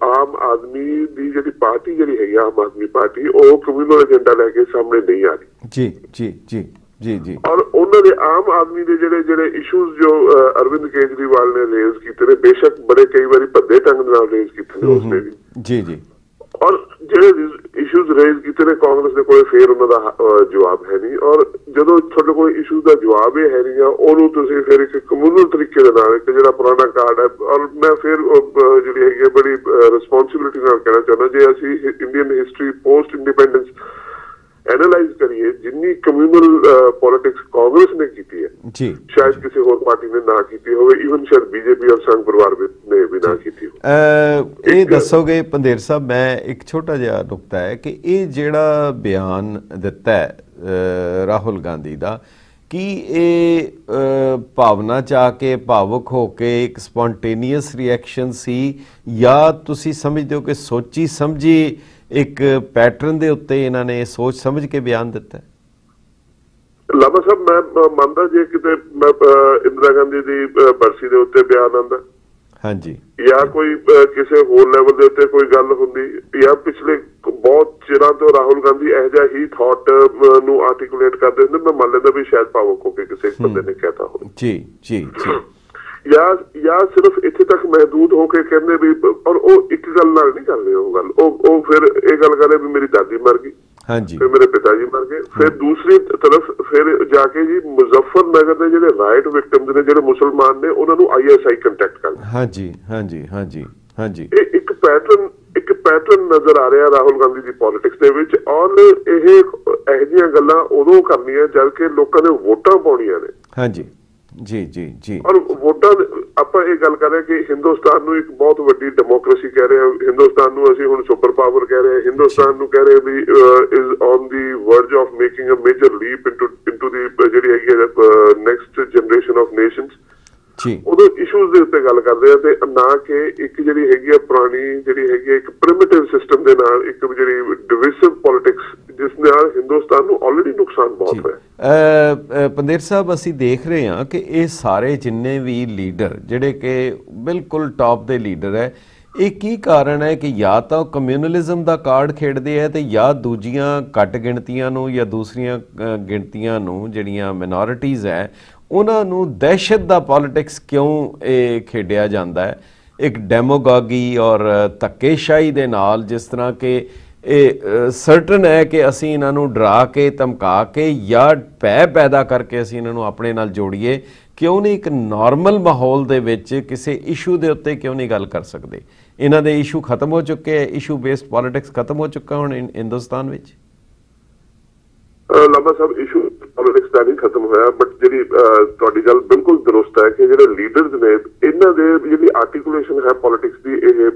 ਆਮ ਆਦਮੀ ਦੀ ਜਿਹੜੀ ਪਾਰਟੀ ਜਿਹੜੀ ਹੈਗੀ ਆਮ ਆਦਮੀ ਪਾਰਟੀ ਉਹ ਕਮਿਊਨਲ ਏਜੰਡਾ ਲੈ ਕੇ ਸਾਹਮਣੇ ਨਹੀਂ ਆ ਰਹੀ ਜੀ ਜੀ ਜੀ ਜੀ ਜੀ ਔਰ ਉਹਨਾਂ ਦੇ ਆਮ ਆਦਮੀ ਦੇ ਜਿਹੜੇ ਇਸ਼ੂਜ਼ ਜੋ ਅਰਵਿੰਦ ਕੇਜਰੀਵਾਲ ਨੇ ਰੇਜ਼ ਕੀਤੇ ਨੇ ਬੇਸ਼ੱਕ ਬੜੇ ਕਈ ਵਾਰੀ ਭੱਦੇ ਢੰਗ ਨਾਲ ਰੇਜ਼ ਕੀਤੇ ਨੇ ਉਸਨੇ ਵੀ ਜੀ ਜੀ ਔਰ ਜਿਹੜੇ ਇਸ਼ੂਜ਼ ਰੇਜ਼ ਕੀਤੇ ਨੇ ਕਾਂਗਰਸ ਦੇ ਕੋਲ ਫੇਰ ਉਹਨਾਂ ਦਾ ਜਵਾਬ ਹੈ ਨਹੀਂ ਔਰ ਜਦੋਂ ਤੁਹਾਡੇ ਕੋਲ ਇਸ਼ੂਜ਼ ਦਾ ਜਵਾਬ ਹੀ ਹੈ ਨਹੀਂ ਉਹਨੂੰ ਤੁਸੀਂ ਫਿਰ ਇੱਕ ਕਮਿਊਨਲ ਤਰੀਕੇ ਦੇ ਨਾਲ ਇੱਕ ਜਿਹੜਾ ਪੁਰਾਣਾ ਕਾਰਡ ਹੈ ਔਰ ਮੈਂ ਫਿਰ ਜਿਹੜੀ ਹੈਗੀ ਬੜੀ ਰਿਸਪੌਂਸਿਬਿਲਿਟੀ ਨਾਲ ਕਹਿਣਾ ਚਾਹੁੰਦਾ ਜੇ ਅਸੀਂ Indian history post independence analyse ਕਰੀਏ ਜਿੰਨੀ ਕਮਿਊਨਲ ਪੋਲਿਟਿਕਸ ਕਾਂਗਰਸ ਨੇ ਕੀਤੀ ਹੈ ਜੀ ਸ਼ਾਇਦ ਕਿਸੇ ਹੋਰ ਪਾਰਟੀ ਨੇ ਨਾ ਕੀਤੀ ਹੋਵੇ ਈਵਨ ਸ਼ਾਇਦ ਬੀਜੇਪੀ ਔਰ ਸੰਘ ਪਰਿਵਾਰ ਨੇ ਵੀ ਨਾ ਕੀਤੀ ਹੋਵੇ ਇਹ ਦੱਸੋਗੇ ਪੰਦੇਰ ਸਾਹਿਬ ਮੈਂ ਇੱਕ ਛੋਟਾ ਜਿਹਾ ਨੁਕਤਾ ਹੈ ਕਿ ਇਹ ਜਿਹੜਾ ਬਿਆਨ ਦਿੱਤਾ ਹੈ ਰਾਹੁਲ ਗਾਂਧੀ ਦਾ ਕੀ ਇਹ ਭਾਵਨਾ ਚ ਆ ਕੇ ਭਾਵੁਕ ਹੋ ਕੇ ਇੱਕ ਸਪੌਂਟੇਨੀਅਸ ਰਿਐਕਸ਼ਨ ਸੀ ਜਾਂ ਤੁਸੀਂ ਸਮਝਦੇ ਹੋ ਕਿ ਸੋਚੀ ਸਮਝੀ ਇੱਕ ਪੈਟਰਨ ਦੇ ਉੱਤੇ ਇਹਨਾਂ ਨੇ ਸੋਚ ਸਮਝ ਕੇ ਬਿਆਨ ਦਿੱਤਾ ਲਾਮਾ ਸਾਹਿਬ ਮੈਂ ਮੰਨਦਾ ਜੇ ਕਿਤੇ ਮੈਂ ਇੰਦਰਾ ਗਾਂਧੀ ਦੀ ਬਰਸੀ ਦੇ ਉੱਤੇ ਬਿਆਨ ਆਉਂਦਾ ਹਾਂਜੀ ਜਾਂ ਕੋਈ ਕਿਸੇ ਹੋਰ ਲੈਵਲ ਦੇ ਉੱਤੇ ਕੋਈ ਗੱਲ ਹੁੰਦੀ ਜਾਂ ਪਿਛਲੇ ਬਹੁਤ ਚਿਰਾਂ ਤੋਂ ਰਾਹੁਲ ਗਾਂਧੀ ਇਹੋ ਜਿਹਾ ਹੀ ਥਾਟ ਨੂੰ ਆਰਟੀਕੂਲੇਟ ਕਰਦੇ ਹੁੰਦੇ ਮੈਂ ਮੰਨ ਲੈਂਦਾ ਵੀ ਸ਼ਾਇਦ ਭਾਵੁਕ ਹੋ ਕੇ ਕਿਸੇ ਬੰਦੇ ਨੇ ਕਹਿਤਾ ਹੋਵੇ ਜੀ ਜੀ ਜੀ ਜਾਂ ਸਿਰਫ ਇੱਥੇ ਤੱਕ ਮਹਿਦੂਦ ਹੋ ਕੇ ਕਹਿੰਦੇ ਵੀ ਔਰ ਉਹ ਇੱਕ ਗੱਲ ਨਾਲ ਨਹੀਂ ਕਰਦੇ ਉਹ ਗੱਲ ਉਹ ਫਿਰ ਇਹ ਗੱਲ ਕਰਦੇ ਵੀ ਮੇਰੀ ਦਾਦੀ ਮਰ ਗਈ ਹਾਂਜੀ ਫਿਰ ਮੇਰੇ ਪਿਤਾ ਜੀ ਮਰ ਗਏ ਫਿਰ ਦੂਸਰੀ ਤਰਫ ਫਿਰ ਜਾ ਕੇ ਜੀ ਮੁਜ਼ੱਫਰ ਨਗਰ ਦੇ ਜਿਹੜੇ ਰਾਈਟ ਵਿਕਟਮਸ ਨੇ ਜਿਹੜੇ ਮੁਸਲਮਾਨ ਨੇ ਉਹਨਾਂ ਨੂੰ ISI ਕੰਟੈਕਟ ਕਰਦੇ ਹਾਂਜੀ ਹਾਂਜੀ ਹਾਂਜੀ ਹਾਂਜੀ ਇਹ ਇੱਕ ਪੈਟਰਨ ਨਜ਼ਰ ਆ ਰਿਹਾ ਰਾਹੁਲ ਗਾਂਧੀ ਦੀ ਪੋਲਿਟਿਕਸ ਦੇ ਵਿੱਚ ਔਰ ਇਹ ਇਹੋ ਜਿਹੀਆਂ ਗੱਲਾਂ ਉਦੋਂ ਕਰਨੀਆਂ ਜਦ ਕਿ ਲੋਕਾਂ ਨੇ ਵੋਟਾਂ ਪਾਉਣੀਆਂ ਨੇ ਹਾਂਜੀ ਜੀ ਜੀ ਜੀ ਔਰ ਵੋਟਾਂ ਆਪਾਂ ਇਹ ਗੱਲ ਕਰ ਰਹੇ ਕਿ ਹਿੰਦੁਸਤਾਨ ਨੂੰ ਇੱਕ ਬਹੁਤ ਵੱਡੀ ਡੈਮੋਕ੍ਰੇਸੀ ਕਹਿ ਰਹੇ ਹਾਂ ਹਿੰਦੁਸਤਾਨ ਨੂੰ ਅਸੀਂ ਹੁਣ ਸੁਪਰ ਪਾਵਰ ਕਹਿ ਰਹੇ ਹਾਂ ਹਿੰਦੁਸਤਾਨ ਨੂੰ ਕਹਿ ਰਹੇ we is on the verge of making a major leap into the ਜਿਹੜੀ ਹੈਗੀ ਨੈਕਸਟ ਜਨਰੇਸ਼ਨ ਆਫ ਨੇਸ਼ਨਸ ਜੀ ਉਦੋਂ ਇਸ਼ੂਜ਼ ਦੇ ਉੱਤੇ ਗੱਲ ਕਰਦੇ ਆ ਤੇ ਨਾ ਕਿ ਇੱਕ ਜਿਹੜੀ ਹੈਗੀ ਆ ਪੁਰਾਣੀ ਜਿਹੜੀ ਹੈਗੀ ਇੱਕ ਪ੍ਰਿਮਿਟਿਵ ਸਿਸਟਮ ਦੇ ਨਾਲ ਇੱਕ ਜਿਹੜੀ ਡਿਵਿਸਿਵ ਪੋਲਿਟਿਕਸ ਜਿਸ ਨਾਲ ਹਿੰਦੁਸਤਾਨ ਨੂੰ ਆਲਰੇਡੀ ਨੁਕਸਾਨ ਬਹੁਤ ਹੋਇਆ ਪੰਦੇਰ ਸਾਹਿਬ ਅਸੀਂ ਦੇਖ ਰਹੇ ਹਾਂ ਕਿ ਇਹ ਸਾਰੇ ਜਿੰਨੇ ਵੀ ਲੀਡਰ ਜਿਹੜੇ ਕਿ ਬਿਲਕੁਲ ਟੌਪ ਦੇ ਲੀਡਰ ਹੈ ਇਹ ਕੀ ਕਾਰਨ ਹੈ ਕਿ ਜਾਂ ਤਾਂ ਕਮਿਊਨਲਿਜ਼ਮ ਦਾ ਕਾਰਡ ਖੇਡਦੇ ਹੈ ਤੇ ਜਾਂ ਦੂਜੀਆਂ ਘੱਟ ਗਿਣਤੀਆਂ ਨੂੰ ਜਾਂ ਦੂਸਰੀਆਂ ਗਿਣਤੀਆਂ ਨੂੰ ਜਿਹੜੀਆਂ ਮਿਨੋਰਿਟੀਜ਼ ਹੈ ਉਹਨਾਂ ਨੂੰ ਦਹਿਸ਼ਤ ਦਾ ਪੋਲਿਟਿਕਸ ਕਿਉਂ ਇਹ ਖੇਡਿਆ ਜਾਂਦਾ ਹੈ ਇੱਕ ਡੈਮੋਗੋਗੀ ਔਰ ਧੱਕੇਸ਼ਾਹੀ ਦੇ ਨਾਲ ਜਿਸ ਤਰ੍ਹਾਂ ਕਿ ਇਹ ਸਰਟਨ ਹੈ ਕਿ ਅਸੀਂ ਇਹਨਾਂ ਨੂੰ ਡਰਾ ਕੇ ਧਮਕਾ ਕੇ ਜਾਂ ਭੈ ਪੈਦਾ ਕਰਕੇ ਅਸੀਂ ਇਹਨਾਂ ਨੂੰ ਆਪਣੇ ਨਾਲ ਜੋੜੀਏ। ਕਿਉਂ ਨਹੀਂ ਇੱਕ ਨਾਰਮਲ ਮਾਹੌਲ ਦੇ ਵਿੱਚ ਕਿਸੇ ਇਸ਼ੂ ਦੇ ਉੱਤੇ ਕਿਉਂ ਨਹੀਂ ਗੱਲ ਕਰ ਸਕਦੇ? ਇਹਨਾਂ ਦੇ ਇਸ਼ੂ ਖਤਮ ਹੋ ਚੁੱਕੇ ਹੈ, ਇਸ਼ੂ ਬੇਸਡ ਪੋਲਿਟਿਕਸ ਖਤਮ ਹੋ ਚੁੱਕਾ ਹੁਣ ਹਿੰਦੁਸਤਾਨ ਵਿੱਚ। ਲਾਂਬਾ ਸਾਹਿਬ, ਇਸ਼ੂ ਪੋਲਿਟਿਕਸ ਦਾ ਨਹੀਂ ਖਤਮ ਹੋਇਆ, ਬਟ ਜਿਹੜੀ ਤੁਹਾਡੀ ਗੱਲ ਬਿਲਕੁਲ ਦਰੁਸਤ ਹੈ ਕਿ ਜਿਹੜੇ ਲੀਡਰਸ ਨੇ ਇਹਨਾਂ ਦੇ ਜਿਹੜੀ ਆਰਟੀਕੂਲੇਸ਼ਨ ਹੈ ਪੋਲਿਟਿਕਸ ਦੀ, ਇਹ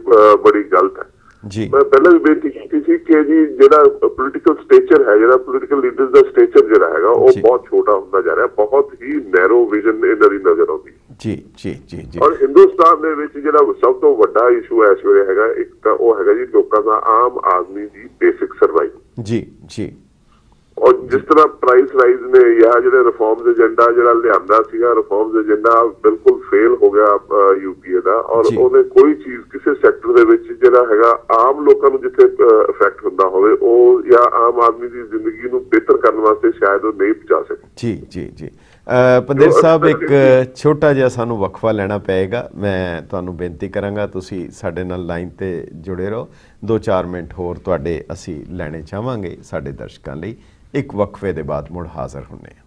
ਬੜੀ ਗਲਤ ਹੈ ਜੀ। ਮੈਂ ਪਹਿਲਾਂ ਵੀ ਬੇਨਤੀ ਕੀਤੀ ਸੀ ਕਿ ਜੀ ਜਿਹੜਾ ਪੋਲੀਟੀਕਲ ਸਟੇਚਰ ਹੈ, ਜਿਹੜਾ ਪੋਲੀਟੀਕਲ ਲੀਡਰਸ ਦਾ ਸਟੇਚਰ ਜਿਹੜਾ ਹੈਗਾ ਉਹ ਬਹੁਤ ਛੋਟਾ ਹੁੰਦਾ ਜਾ ਰਿਹਾ, ਬਹੁਤ ਹੀ ਨੈਰੋ ਵਿਜ਼ਨ ਇਹਨਾਂ ਦੀ ਨਜ਼ਰ ਆਉਂਦੀ ਜੀ ਜੀ ਜੀ ਜੀ। ਔਰ ਹਿੰਦੁਸਤਾਨ ਦੇ ਵਿੱਚ ਜਿਹੜਾ ਸਭ ਤੋਂ ਵੱਡਾ ਇਸ਼ੂ ਇਸ ਵੇਲੇ ਹੈਗਾ, ਇੱਕ ਤਾਂ ਉਹ ਹੈਗਾ ਜੀ ਲੋਕਾਂ ਦਾ, ਆਮ ਆਦਮੀ ਦੀ ਬੇਸਿਕ ਸਰਵਾਈਵਲ ਜੀ ਜੀ। ਔਰ ਜਿਸ ਤਰ੍ਹਾਂ ਪ੍ਰਾਈਸ ਰਾਈਜ਼ ਨੇ ਜਾਂ ਜਿਹੜੇ ਰਿਫਾਰਮਸ ਏਜੰਡਾ ਜਿਹੜਾ ਲਿਆਂਦਾ ਸੀਗਾ, ਰਿਫਾਰਮਸ ਏਜੰਡਾ ਬਿਲਕੁਲ ਫੇਲ ਹੋ ਗਿਆ ਯੂਪੀਏ ਦਾ, ਔਰ ਉਹਨੇ ਕੋਈ ਚੀਜ਼ ਕਿਸੇ ਸੈਕਟਰ ਦੇ ਵਿੱਚ ਜਿਹੜਾ ਹੈਗਾ ਆਮ ਲੋਕਾਂ ਨੂੰ ਜਿੱਥੇ ਇਫੈਕਟ ਹੁੰਦਾ ਹੋਵੇ ਉਹ ਜਾਂ ਆਮ ਆਦਮੀ ਦੀ ਜ਼ਿੰਦਗੀ ਨੂੰ ਬਿਹਤਰ ਕਰਨ ਵਾਸਤੇ ਸ਼ਾਇਦ ਉਹ ਨਹੀਂ ਪਹੁੰਚਾ ਸਕੇ। ਜੀ ਜੀ ਜੀ। ਪੰਦੇਰ ਸਾਹਿਬ, ਇੱਕ ਛੋਟਾ ਜਿਹਾ ਸਾਨੂੰ ਵਕਫਾ ਲੈਣਾ ਪਏਗਾ। ਮੈਂ ਤੁਹਾਨੂੰ ਬੇਨਤੀ ਕਰਾਂਗਾ ਤੁਸੀਂ ਸਾਡੇ ਨਾਲ ਲਾਈਨ ਤੇ ਜੁੜੇ ਰਹੋ। 2-4 ਮਿੰਟ ਹੋਰ ਤੁਹਾਡੇ ਅਸੀਂ ਲੈਣੇ ਚਾਹਾਂਗੇ ਸਾਡੇ ਦਰਸ਼ਕਾਂ ਲਈ। ਇੱਕ ਵਕਫੇ ਦੇ ਬਾਅਦ ਮੁੜ ਹਾਜ਼ਰ ਹੁੰਨੇ ਹਾਂ।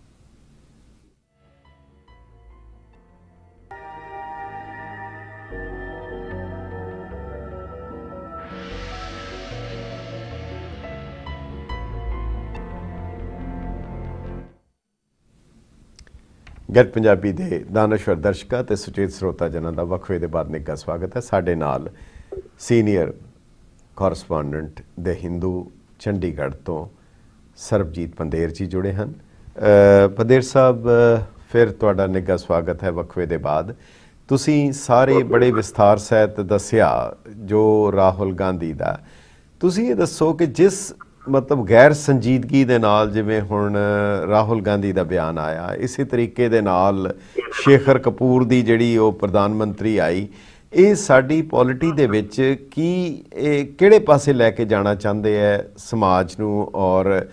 ਗੈਟ ਪੰਜਾਬੀ ਦੇ ਦਾਨਸ਼ਵਰ ਦਰਸ਼ਕਾਂ ਤੇ ਸੁਚੇਤ ਸਰੋਤਾ ਜਨਾਂ ਦਾ ਵਕਫੇ ਦੇ ਬਾਅਦ ਨਿੱਘਾ ਸਵਾਗਤ ਹੈ। ਸਾਡੇ ਨਾਲ ਸੀਨੀਅਰ ਕੋਰਸਪੋਂਡੈਂਟ ਦੇ ਹਿੰਦੂ ਚੰਡੀਗੜ੍ਹ ਤੋਂ ਸਰਬਜੀਤ ਪੰਦੇਰ ਜੀ ਜੁੜੇ ਹਨ। ਪੰਦੇਰ ਸਾਹਿਬ, ਫਿਰ ਤੁਹਾਡਾ ਨਿੱਘਾ ਸਵਾਗਤ ਹੈ ਵਕਫੇ ਦੇ ਬਾਅਦ। ਤੁਸੀਂ ਸਾਰੇ ਬੜੇ ਵਿਸਥਾਰ ਸਹਿਤ ਦੱਸਿਆ ਜੋ ਰਾਹੁਲ ਗਾਂਧੀ ਦਾ। ਤੁਸੀਂ ਇਹ ਦੱਸੋ ਕਿ ਜਿਸ ਮਤਲਬ ਗੈਰ ਸੰਜੀਦਗੀ ਦੇ ਨਾਲ ਜਿਵੇਂ ਹੁਣ ਰਾਹੁਲ ਗਾਂਧੀ ਦਾ ਬਿਆਨ ਆਇਆ, ਇਸੇ ਤਰੀਕੇ ਦੇ ਨਾਲ ਸ਼ੇਖਰ ਕਪੂਰ ਦੀ ਜਿਹੜੀ ਉਹ ਪ੍ਰਧਾਨ ਮੰਤਰੀ ਆਈ, ਇਹ ਸਾਡੀ ਪੋਲਿਟੀ ਦੇ ਵਿੱਚ ਕੀ ਇਹ ਕਿਹੜੇ ਪਾਸੇ ਲੈ ਕੇ ਜਾਣਾ ਚਾਹੁੰਦੇ ਹੈ ਸਮਾਜ ਨੂੰ? ਔਰ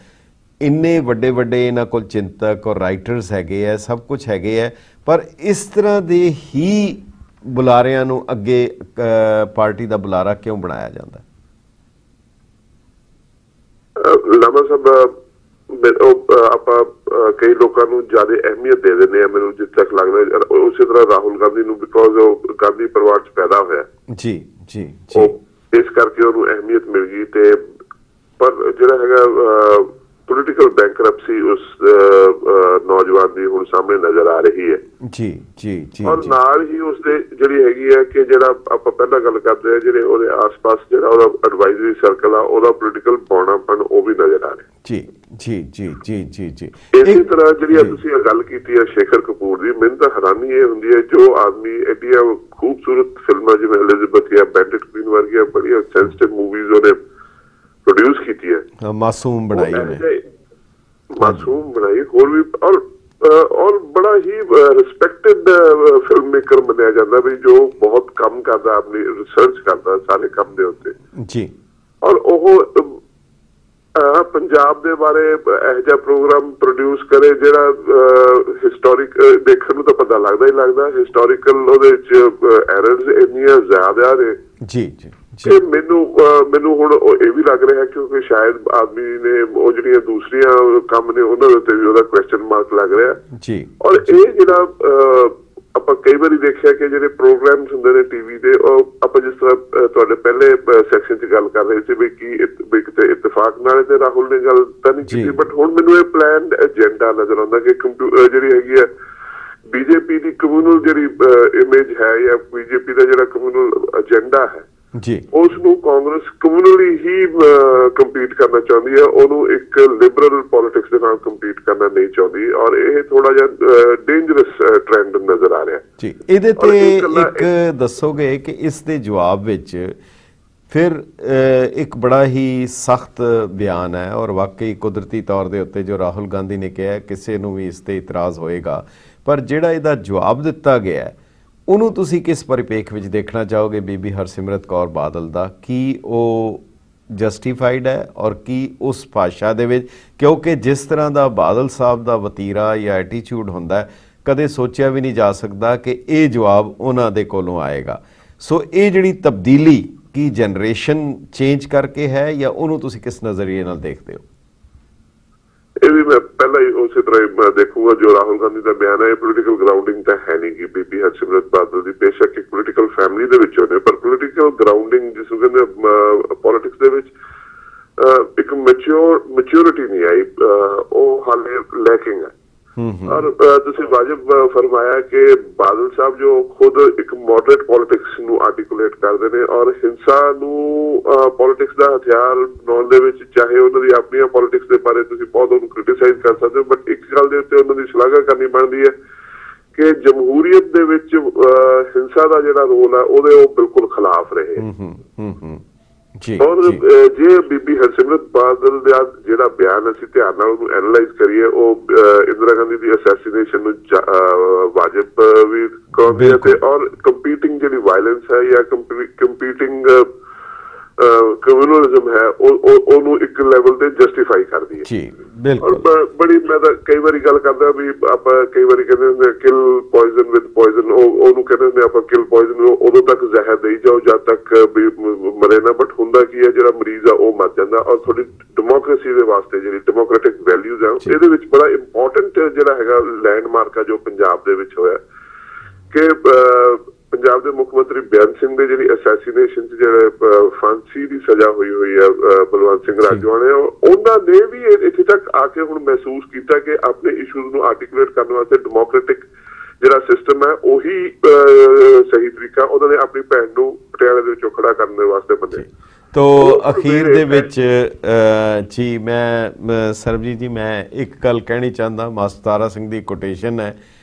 ਇੰਨੇ ਵੱਡੇ ਵੱਡੇ ਇਹਨਾਂ ਕੋਲ ਚਿੰਤਕ ਔਰ ਰਾਈਟਰਸ ਹੈਗੇ ਹੈ, ਸਭ ਕੁਝ ਹੈਗੇ ਹੈ, ਪਰ ਇਸ ਤਰ੍ਹਾਂ ਦੇ ਹੀ ਬੁਲਾਰਿਆਂ ਨੂੰ ਅੱਗੇ ਪਾਰਟੀ ਦਾ ਬੁਲਾਰਾ ਕਿਉਂ ਬਣਾਇਆ ਜਾਂਦਾ? ਲਾਮਾ ਸਾਹਿਬ, ਆਪਾਂ ਕਈ ਲੋਕਾਂ ਨੂੰ ਜ਼ਿਆਦਾ ਅਹਿਮੀਅਤ ਦੇ ਦਿੰਦੇ ਆ, ਮੈਨੂੰ ਜਿੱਥੇ ਤੱਕ ਲੱਗਦਾ ਉਸੇ ਤਰ੍ਹਾਂ ਰਾਹੁਲ ਗਾਂਧੀ ਨੂੰ, ਬਿਕੋਜ਼ ਉਹ ਗਾਂਧੀ ਪਰਿਵਾਰ ਚ ਪੈਦਾ ਹੋਇਆ ਜੀ ਜੀ ਜੀ, ਇਸ ਕਰਕੇ ਉਹਨੂੰ ਅਹਿਮੀਅਤ ਮਿਲ ਗਈ। ਤੇ ਪਰ ਜਿਹੜਾ ਹੈਗਾ ਪੋਲੀਟੀਕਲ ਬੈਂਕਰਪਸੀ ਉਸ ਨੌਜਵਾਨ ਦੀ ਹੁਣ ਸਾਹਮਣੇ ਨਜ਼ਰ ਆ ਰਹੀ ਹੈ ਜੀ ਜੀ ਜੀ। ਔਰ ਨਾਲ ਹੀ ਉਸਦੇ ਜਿਹੜੀ ਹੈਗੀ ਹੈ ਕਿ ਜਿਹੜਾ ਆਪਾਂ ਪਹਿਲਾਂ ਗੱਲ ਕਰਦੇ ਆ, ਜਿਹੜੇ ਉਹਦੇ ਆਸ-ਪਾਸ ਜਿਹੜਾ ਉਹਦਾ ਐਡਵਾਈਜ਼ਰੀ ਸਰਕਲ ਆ, ਉਹਦਾ ਪੋਲੀਟੀਕਲ ਬੌਣਾਪਣ ਉਹ ਵੀ ਨਜ਼ਰ ਆ ਰਿਹਾ ਜੀ ਜੀ ਜੀ ਜੀ ਜੀ ਜੀ। ਇਸੇ ਤਰ੍ਹਾਂ ਜਿਹੜੀ ਤੁਸੀਂ ਗੱਲ ਕੀਤੀ ਹੈ ਸ਼ੇਖਰ ਕਪੂਰ ਦੀ, ਮੈਨੂੰ ਤਾਂ ਹੈਰਾਨੀ ਇਹ ਹੁੰਦੀ ਹੈ ਜੋ ਆਦਮੀ ਐਡੀਆਂ ਖੂਬਸੂਰਤ ਫਿਲਮਾਂ ਜਿਵੇਂ ਐਲਿਜ਼abeth ਜਾਂ ਬੈਂਡਿਟ ਕੁਈਨ ਵਰਗੀਆਂ ਬੜੀਆਂ ਸੈਂਸਿਟਿਵ ਮੂਵੀਜ਼ ਉਹਨੇ ਪ੍ਰੋਡਿਊਸ ਕੀਤੀ ਹੈ, ਮਾਸੂਮ ਬਣਾਈ ਉਹਨੇ, ਮਾਸੂਮ ਬਣਾਈ ਹੋਰ ਵੀ, ਔਰ ਬੜਾ ਹੀ ਰਿਸਪੈਕਟਡ ਫਿਲਮ ਮੇਕਰ ਮੰਨਿਆ ਜਾਂਦਾ ਵੀ ਜੋ ਬਹੁਤ ਕੰਮ ਕਰਦਾ, ਆਪਣੀ ਰਿਸਰਚ ਕਰਦਾ ਸਾਰੇ ਕੰਮ ਦੇ ਉੱਤੇ ਜੀ। ਔਰ ਉਹ ਪੰਜਾਬ ਦੇ ਬਾਰੇ ਇਹੋ ਜਿਹਾ ਪ੍ਰੋਗਰਾਮ ਪ੍ਰੋਡਿਊਸ ਕਰੇ ਜਿਹੜਾ ਹਿਸਟੋਰਿਕ ਦੇਖਣ ਨੂੰ ਤਾਂ ਪਤਾ ਲੱਗਦਾ ਹੀ ਲੱਗਦਾ, ਹਿਸਟੋਰੀਕਲ ਉਹਦੇ ਵਿੱਚ ਐਰਰਸ ਇੰਨੀਆਂ ਜ਼ਿਆਦਾ ਨੇ ਜੀ ਜੀ। ਮੈਨੂੰ ਹੁਣ ਇਹ ਵੀ ਲੱਗ ਰਿਹਾ ਕਿਉਂਕਿ ਸ਼ਾਇਦ ਆਦਮੀ ਨੇ ਉਹ ਜਿਹੜੀਆਂ ਦੂਸਰੀਆਂ ਕੰਮ ਨੇ ਉਹਨਾਂ ਦੇ ਉੱਤੇ ਵੀ ਉਹਦਾ ਕੁਐਸਚਨ ਮਾਰਕ ਲੱਗ ਰਿਹਾ ਜੀ। ਔਰ ਇਹ ਜਿਹੜਾ ਆਪਾਂ ਕਈ ਵਾਰੀ ਦੇਖਿਆ ਕਿ ਜਿਹੜੇ ਪ੍ਰੋਗਰਾਮਸ ਹੁੰਦੇ ਨੇ ਟੀਵੀ ਦੇ, ਉਹ ਆਪਾਂ ਜਿਸ ਤਰ੍ਹਾਂ ਤੁਹਾਡੇ ਪਹਿਲੇ ਸੈਕਸ਼ਨ 'ਚ ਗੱਲ ਕਰ ਰਹੇ ਸੀ ਵੀ ਕਿਤੇ ਇਤਫਾਕ ਨਾਲ ਤੇ ਰਾਹੁਲ ਨੇ ਗੱਲ ਤਾਂ ਨਹੀਂ ਕੀਤੀ, ਬਟ ਹੁਣ ਮੈਨੂੰ ਇਹ ਪਲਾਨਡ ਏਜੰਡਾ ਨਜ਼ਰ ਆਉਂਦਾ ਕਿ ਜਿਹੜੀ ਹੈਗੀ ਹੈ ਬੀਜੇਪੀ ਦੀ ਕਮਿਊਨਲ ਜਿਹੜੀ ਇਮੇਜ ਹੈ ਜਾਂ ਬੀਜੇਪੀ ਦਾ ਜਿਹੜਾ ਕਮਿਊਨਲ ਏਜੰਡਾ ਹੈ ਜੀ, ਉਸ ਨੂੰ ਕਾਂਗਰਸ ਕਮਿਊਨਲੀ ਹੀ ਕੰਪੀਟ ਕਰਨਾ ਚਾਹੁੰਦੀ ਹੈ, ਉਹਨੂੰ ਇੱਕ ਲਿਬਰਲ ਪੋਲਿਟਿਕਸ ਦੇ ਨਾਲ ਕੰਪੀਟ ਕਰਨਾ ਨਹੀਂ ਚਾਹੁੰਦੀ। ਔਰ ਇਹ ਥੋੜਾ ਜਿਹਾ ਡੇਂਜਰਸ ਟ੍ਰੈਂਡ ਨਜ਼ਰ ਆ ਰਿਹਾ ਜੀ। ਇਹਦੇ ਤੇ ਇੱਕ ਦੱਸੋਗੇ ਕਿ ਇਸ ਦੇ ਜਵਾਬ ਵਿੱਚ ਫਿਰ ਇੱਕ ਬੜਾ ਹੀ ਸਖਤ ਬਿਆਨ ਹੈ ਔਰ ਵਾਕਈ ਕੁਦਰਤੀ ਤੌਰ ਦੇ ਉੱਤੇ ਜੋ ਰਾਹੁਲ ਗਾਂਧੀ ਨੇ ਕਿਹਾ ਕਿਸੇ ਨੂੰ ਵੀ ਇਸ ਤੇ ਇਤਰਾਜ਼ ਹੋਏਗਾ, ਪਰ ਜਿਹੜਾ ਇਹਦਾ ਜਵਾਬ ਦਿੱਤਾ ਗਿਆ ਉਹਨੂੰ ਤੁਸੀਂ ਕਿਸ ਪਰਿਪੇਖ ਵਿੱਚ ਦੇਖਣਾ ਚਾਹੋਗੇ? ਬੀਬੀ ਹਰਸਿਮਰਤ ਕੌਰ ਬਾਦਲ ਦਾ ਕੀ ਉਹ ਜਸਟੀਫਾਈਡ ਹੈ ਔਰ ਕੀ ਉਸ ਭਾਸ਼ਾ ਦੇ ਵਿੱਚ, ਕਿਉਂਕਿ ਜਿਸ ਤਰ੍ਹਾਂ ਦਾ ਬਾਦਲ ਸਾਹਿਬ ਦਾ ਵਤੀਰਾ ਜਾਂ ਐਟੀਟਿਊਡ ਹੁੰਦਾ ਕਦੇ ਸੋਚਿਆ ਵੀ ਨਹੀਂ ਜਾ ਸਕਦਾ ਕਿ ਇਹ ਜਵਾਬ ਉਹਨਾਂ ਦੇ ਕੋਲੋਂ ਆਏਗਾ। ਸੋ ਇਹ ਜਿਹੜੀ ਤਬਦੀਲੀ ਕੀ ਜਨਰੇਸ਼ਨ ਚੇਂਜ ਕਰਕੇ ਹੈ ਜਾਂ ਉਹਨੂੰ ਤੁਸੀਂ ਕਿਸ ਨਜ਼ਰੀਏ ਨਾਲ ਦੇਖਦੇ ਹੋ? ਇਹ ਵੀ ਮੈਂ ਪਹਿਲਾਂ ਹੀ ਉਸੇ ਤਰ੍ਹਾਂ ਹੀ ਮੈਂ ਦੇਖੂਗਾ ਜੋ ਰਾਹੁਲ ਗਾਂਧੀ ਦਾ ਬਿਆਨ ਹੈ, ਪੋਲੀਟੀਕਲ ਗਰਾਊਂਡਿੰਗ ਤਾਂ ਹੈ ਨਹੀਂ ਕਿ ਬੀਬੀ ਹਰਸਿਮਰਤ ਬਾਦਲ ਦੀ। ਬੇਸ਼ੱਕ ਇੱਕ ਪੋਲੀਟੀਕਲ ਫੈਮਿਲੀ ਦੇ ਵਿੱਚੋਂ ਨੇ, ਪਰ ਪੋਲੀਟੀਕਲ ਗਰਾਊਂਡਿੰਗ ਜਿਸ ਨੂੰ ਕਹਿੰਦੇ ਪੋਲਿਟਿਕਸ ਦੇ ਵਿੱਚ ਇੱਕ ਮੈਚਿਓਰਿਟੀ ਨਹੀਂ ਆਈ, ਉਹ ਹਾਲੇ ਲੈਕਿੰਗ ਹੈ। ਔਰ ਤੁਸੀਂ ਵਾਜਬ ਫਰਮਾਇਆ ਕਿ ਬਾਦਲ ਸਾਹਿਬ ਜੋ ਖੁਦ ਇੱਕ ਮੋਡਰੇਟ ਪੋਲਿਟਿਕਸ ਨੂੰ ਆਰਟੀਕੂਲੇਟ ਕਰਦੇ ਨੇ ਔਰ ਹਿੰਸਾ ਨੂੰ ਪੋਲਿਟਿਕਸ ਦਾ ਹਥਿਆਰ ਬਣਾਉਣ ਦੇ ਵਿੱਚ, ਚਾਹੇ ਉਹਨਾਂ ਦੀ ਆਪਣੀਆਂ ਪੋਲਿਟਿਕਸ ਦੇ ਬਾਰੇ ਤੁਸੀਂ ਬਹੁਤ ਉਹਨੂੰ ਕ੍ਰਿਟੀਸਾਈਜ਼ ਕਰ ਸਕਦੇ ਹੋ, ਬਟ ਇੱਕ ਗੱਲ ਦੇ ਉੱਤੇ ਉਹਨਾਂ ਦੀ ਸ਼ਲਾਘਾ ਕਰਨੀ ਬਣਦੀ ਹੈ ਕਿ ਜਮਹੂਰੀਅਤ ਦੇ ਵਿੱਚ ਹਿੰਸਾ ਦਾ ਜਿਹੜਾ ਰੋਲ ਹੈ ਉਹਦੇ ਉਹ ਬਿਲਕੁਲ ਖਿਲਾਫ ਰਹੇ। ਔਰ ਜੇ ਬੀਬੀ ਹਰਸਿਮਰਤ ਬਾਦਲ ਦਾ ਜਿਹੜਾ ਬਿਆਨ ਅਸੀਂ ਧਿਆਨ ਨਾਲ ਉਹਨੂੰ ਐਨਾਲਾਈਜ਼ ਕਰੀਏ, ਉਹ ਇੰਦਰਾ ਗਾਂਧੀ ਦੀ ਅਸੈਸੀਨੇਸ਼ਨ ਨੂੰ ਵਾਜਬ ਵੀ ਕਹਿੰਦੇ ਆ, ਤੇ ਔਰ ਕੰਪੀਟਿੰਗ ਜਿਹੜੀ ਵਾਇਲੈਂਸ ਹੈ ਜਾਂ ਕੰਪੀਟਿੰਗ ਕਮਿਊਨਲਿਜ਼ਮ ਹੈ ਉਹਨੂੰ ਇੱਕ ਲੈਵਲ ਤੇ ਜਸਟੀਫਾਈ ਕਰਦੀ ਹੈ। ਜੀ ਬਿਲਕੁਲ। ਔਰ ਬੜੀ ਮੈਂ ਤਾਂ ਕਈ ਵਾਰੀ ਗੱਲ ਕਰਦਾ ਵੀ ਆਪਾਂ ਕਈ ਵਾਰੀ ਕਹਿੰਦੇ ਹੁੰਦੇ ਕਿਲ ਪੋਇਜ਼ਨ ਵਿਦ ਪੋਇਜ਼ਨ, ਉਹਨੂੰ ਕਹਿੰਦੇ ਹੁੰਦੇ ਆਪਾਂ ਕਿਲ ਪੋਇਜ਼ਨ ਨੂੰ ਉਦੋਂ ਤੱਕ ਜ਼ਹਿਰ ਦੇਈ ਜਾਓ ਜਦ ਤੱਕ ਵੀ ਮਰੇ ਨਾ, ਬਟ ਹੁੰਦਾ ਕੀ ਹੈ ਜਿਹੜਾ ਮਰੀਜ਼ ਆ ਉਹ ਮਰ ਜਾਂਦਾ। ਔਰ ਤੁਹਾਡੀ ਡੈਮੋਕ੍ਰੇਸੀ ਦੇ ਵਾਸਤੇ ਜਿਹੜੀ ਡੈਮੋਕ੍ਰੈਟਿਕ ਵੈਲਿਊਜ਼ ਆ ਇਹਦੇ ਵਿੱਚ ਬੜਾ ਇੰਪੋਰਟੈਂਟ ਜਿਹੜਾ ਹੈਗਾ ਲੈਂਡਮਾਰਕ ਆ ਜੋ ਪੰਜਾਬ ਦੇ ਵਿੱਚ ਹੋਇਆ ਕਿ ਪੰਜਾਬ ਦੇ ਮੁੱਖ ਮੰਤਰੀ ਬੇਅੰਤ ਸਿੰਘ ਦੇ ਜਿਹੜੀ ਅਸੈਸੀਨੇਸ਼ਨ ਚ ਜਿਹੜੇ ਫਾਂਸੀ ਦੀ ਸਜ਼ਾ ਹੋਈ ਹੈ ਬਲਵੰਤ ਸਿੰਘ ਰਾਜੋਆਣਾ ਨੇ, ਉਹਨਾਂ ਨੇ ਵੀ ਇੱਥੇ ਤੱਕ ਆ ਕੇ ਹੁਣ ਮਹਿਸੂਸ ਕੀਤਾ ਕਿ ਆਪਣੇ ਇਸ਼ੂਜ਼ ਨੂੰ ਆਰਟੀਕੂਲੇਟ ਕਰਨ ਵਾਸਤੇ ਡੈਮੋਕ੍ਰੈਟਿਕ ਜਿਹੜਾ ਸਿਸਟਮ ਹੈ ਉਹੀ ਸਹੀ ਤਰੀਕਾ। ਉਹਨਾਂ ਨੇ ਆਪਣੀ ਭੈਣ ਨੂੰ ਪਟਿਆਲੇ ਦੇ ਵਿੱਚੋਂ ਖੜਾ ਕਰਨ ਦੇ ਵਾਸਤੇ ਬੰਦੇ। ਤੋ ਅਖੀਰ ਦੇ ਵਿੱਚ ਜੀ ਮੈਂ ਸਰਬਜੀਤ ਜੀ ਮੈਂ ਇੱਕ ਗੱਲ ਕਹਿਣੀ ਚਾਹੁੰਦਾ, ਮਾਸਟਰ ਤਾਰਾ ਸਿੰਘ ਦੀ ਕੋਟੇਸ਼ਨ ਹੈ,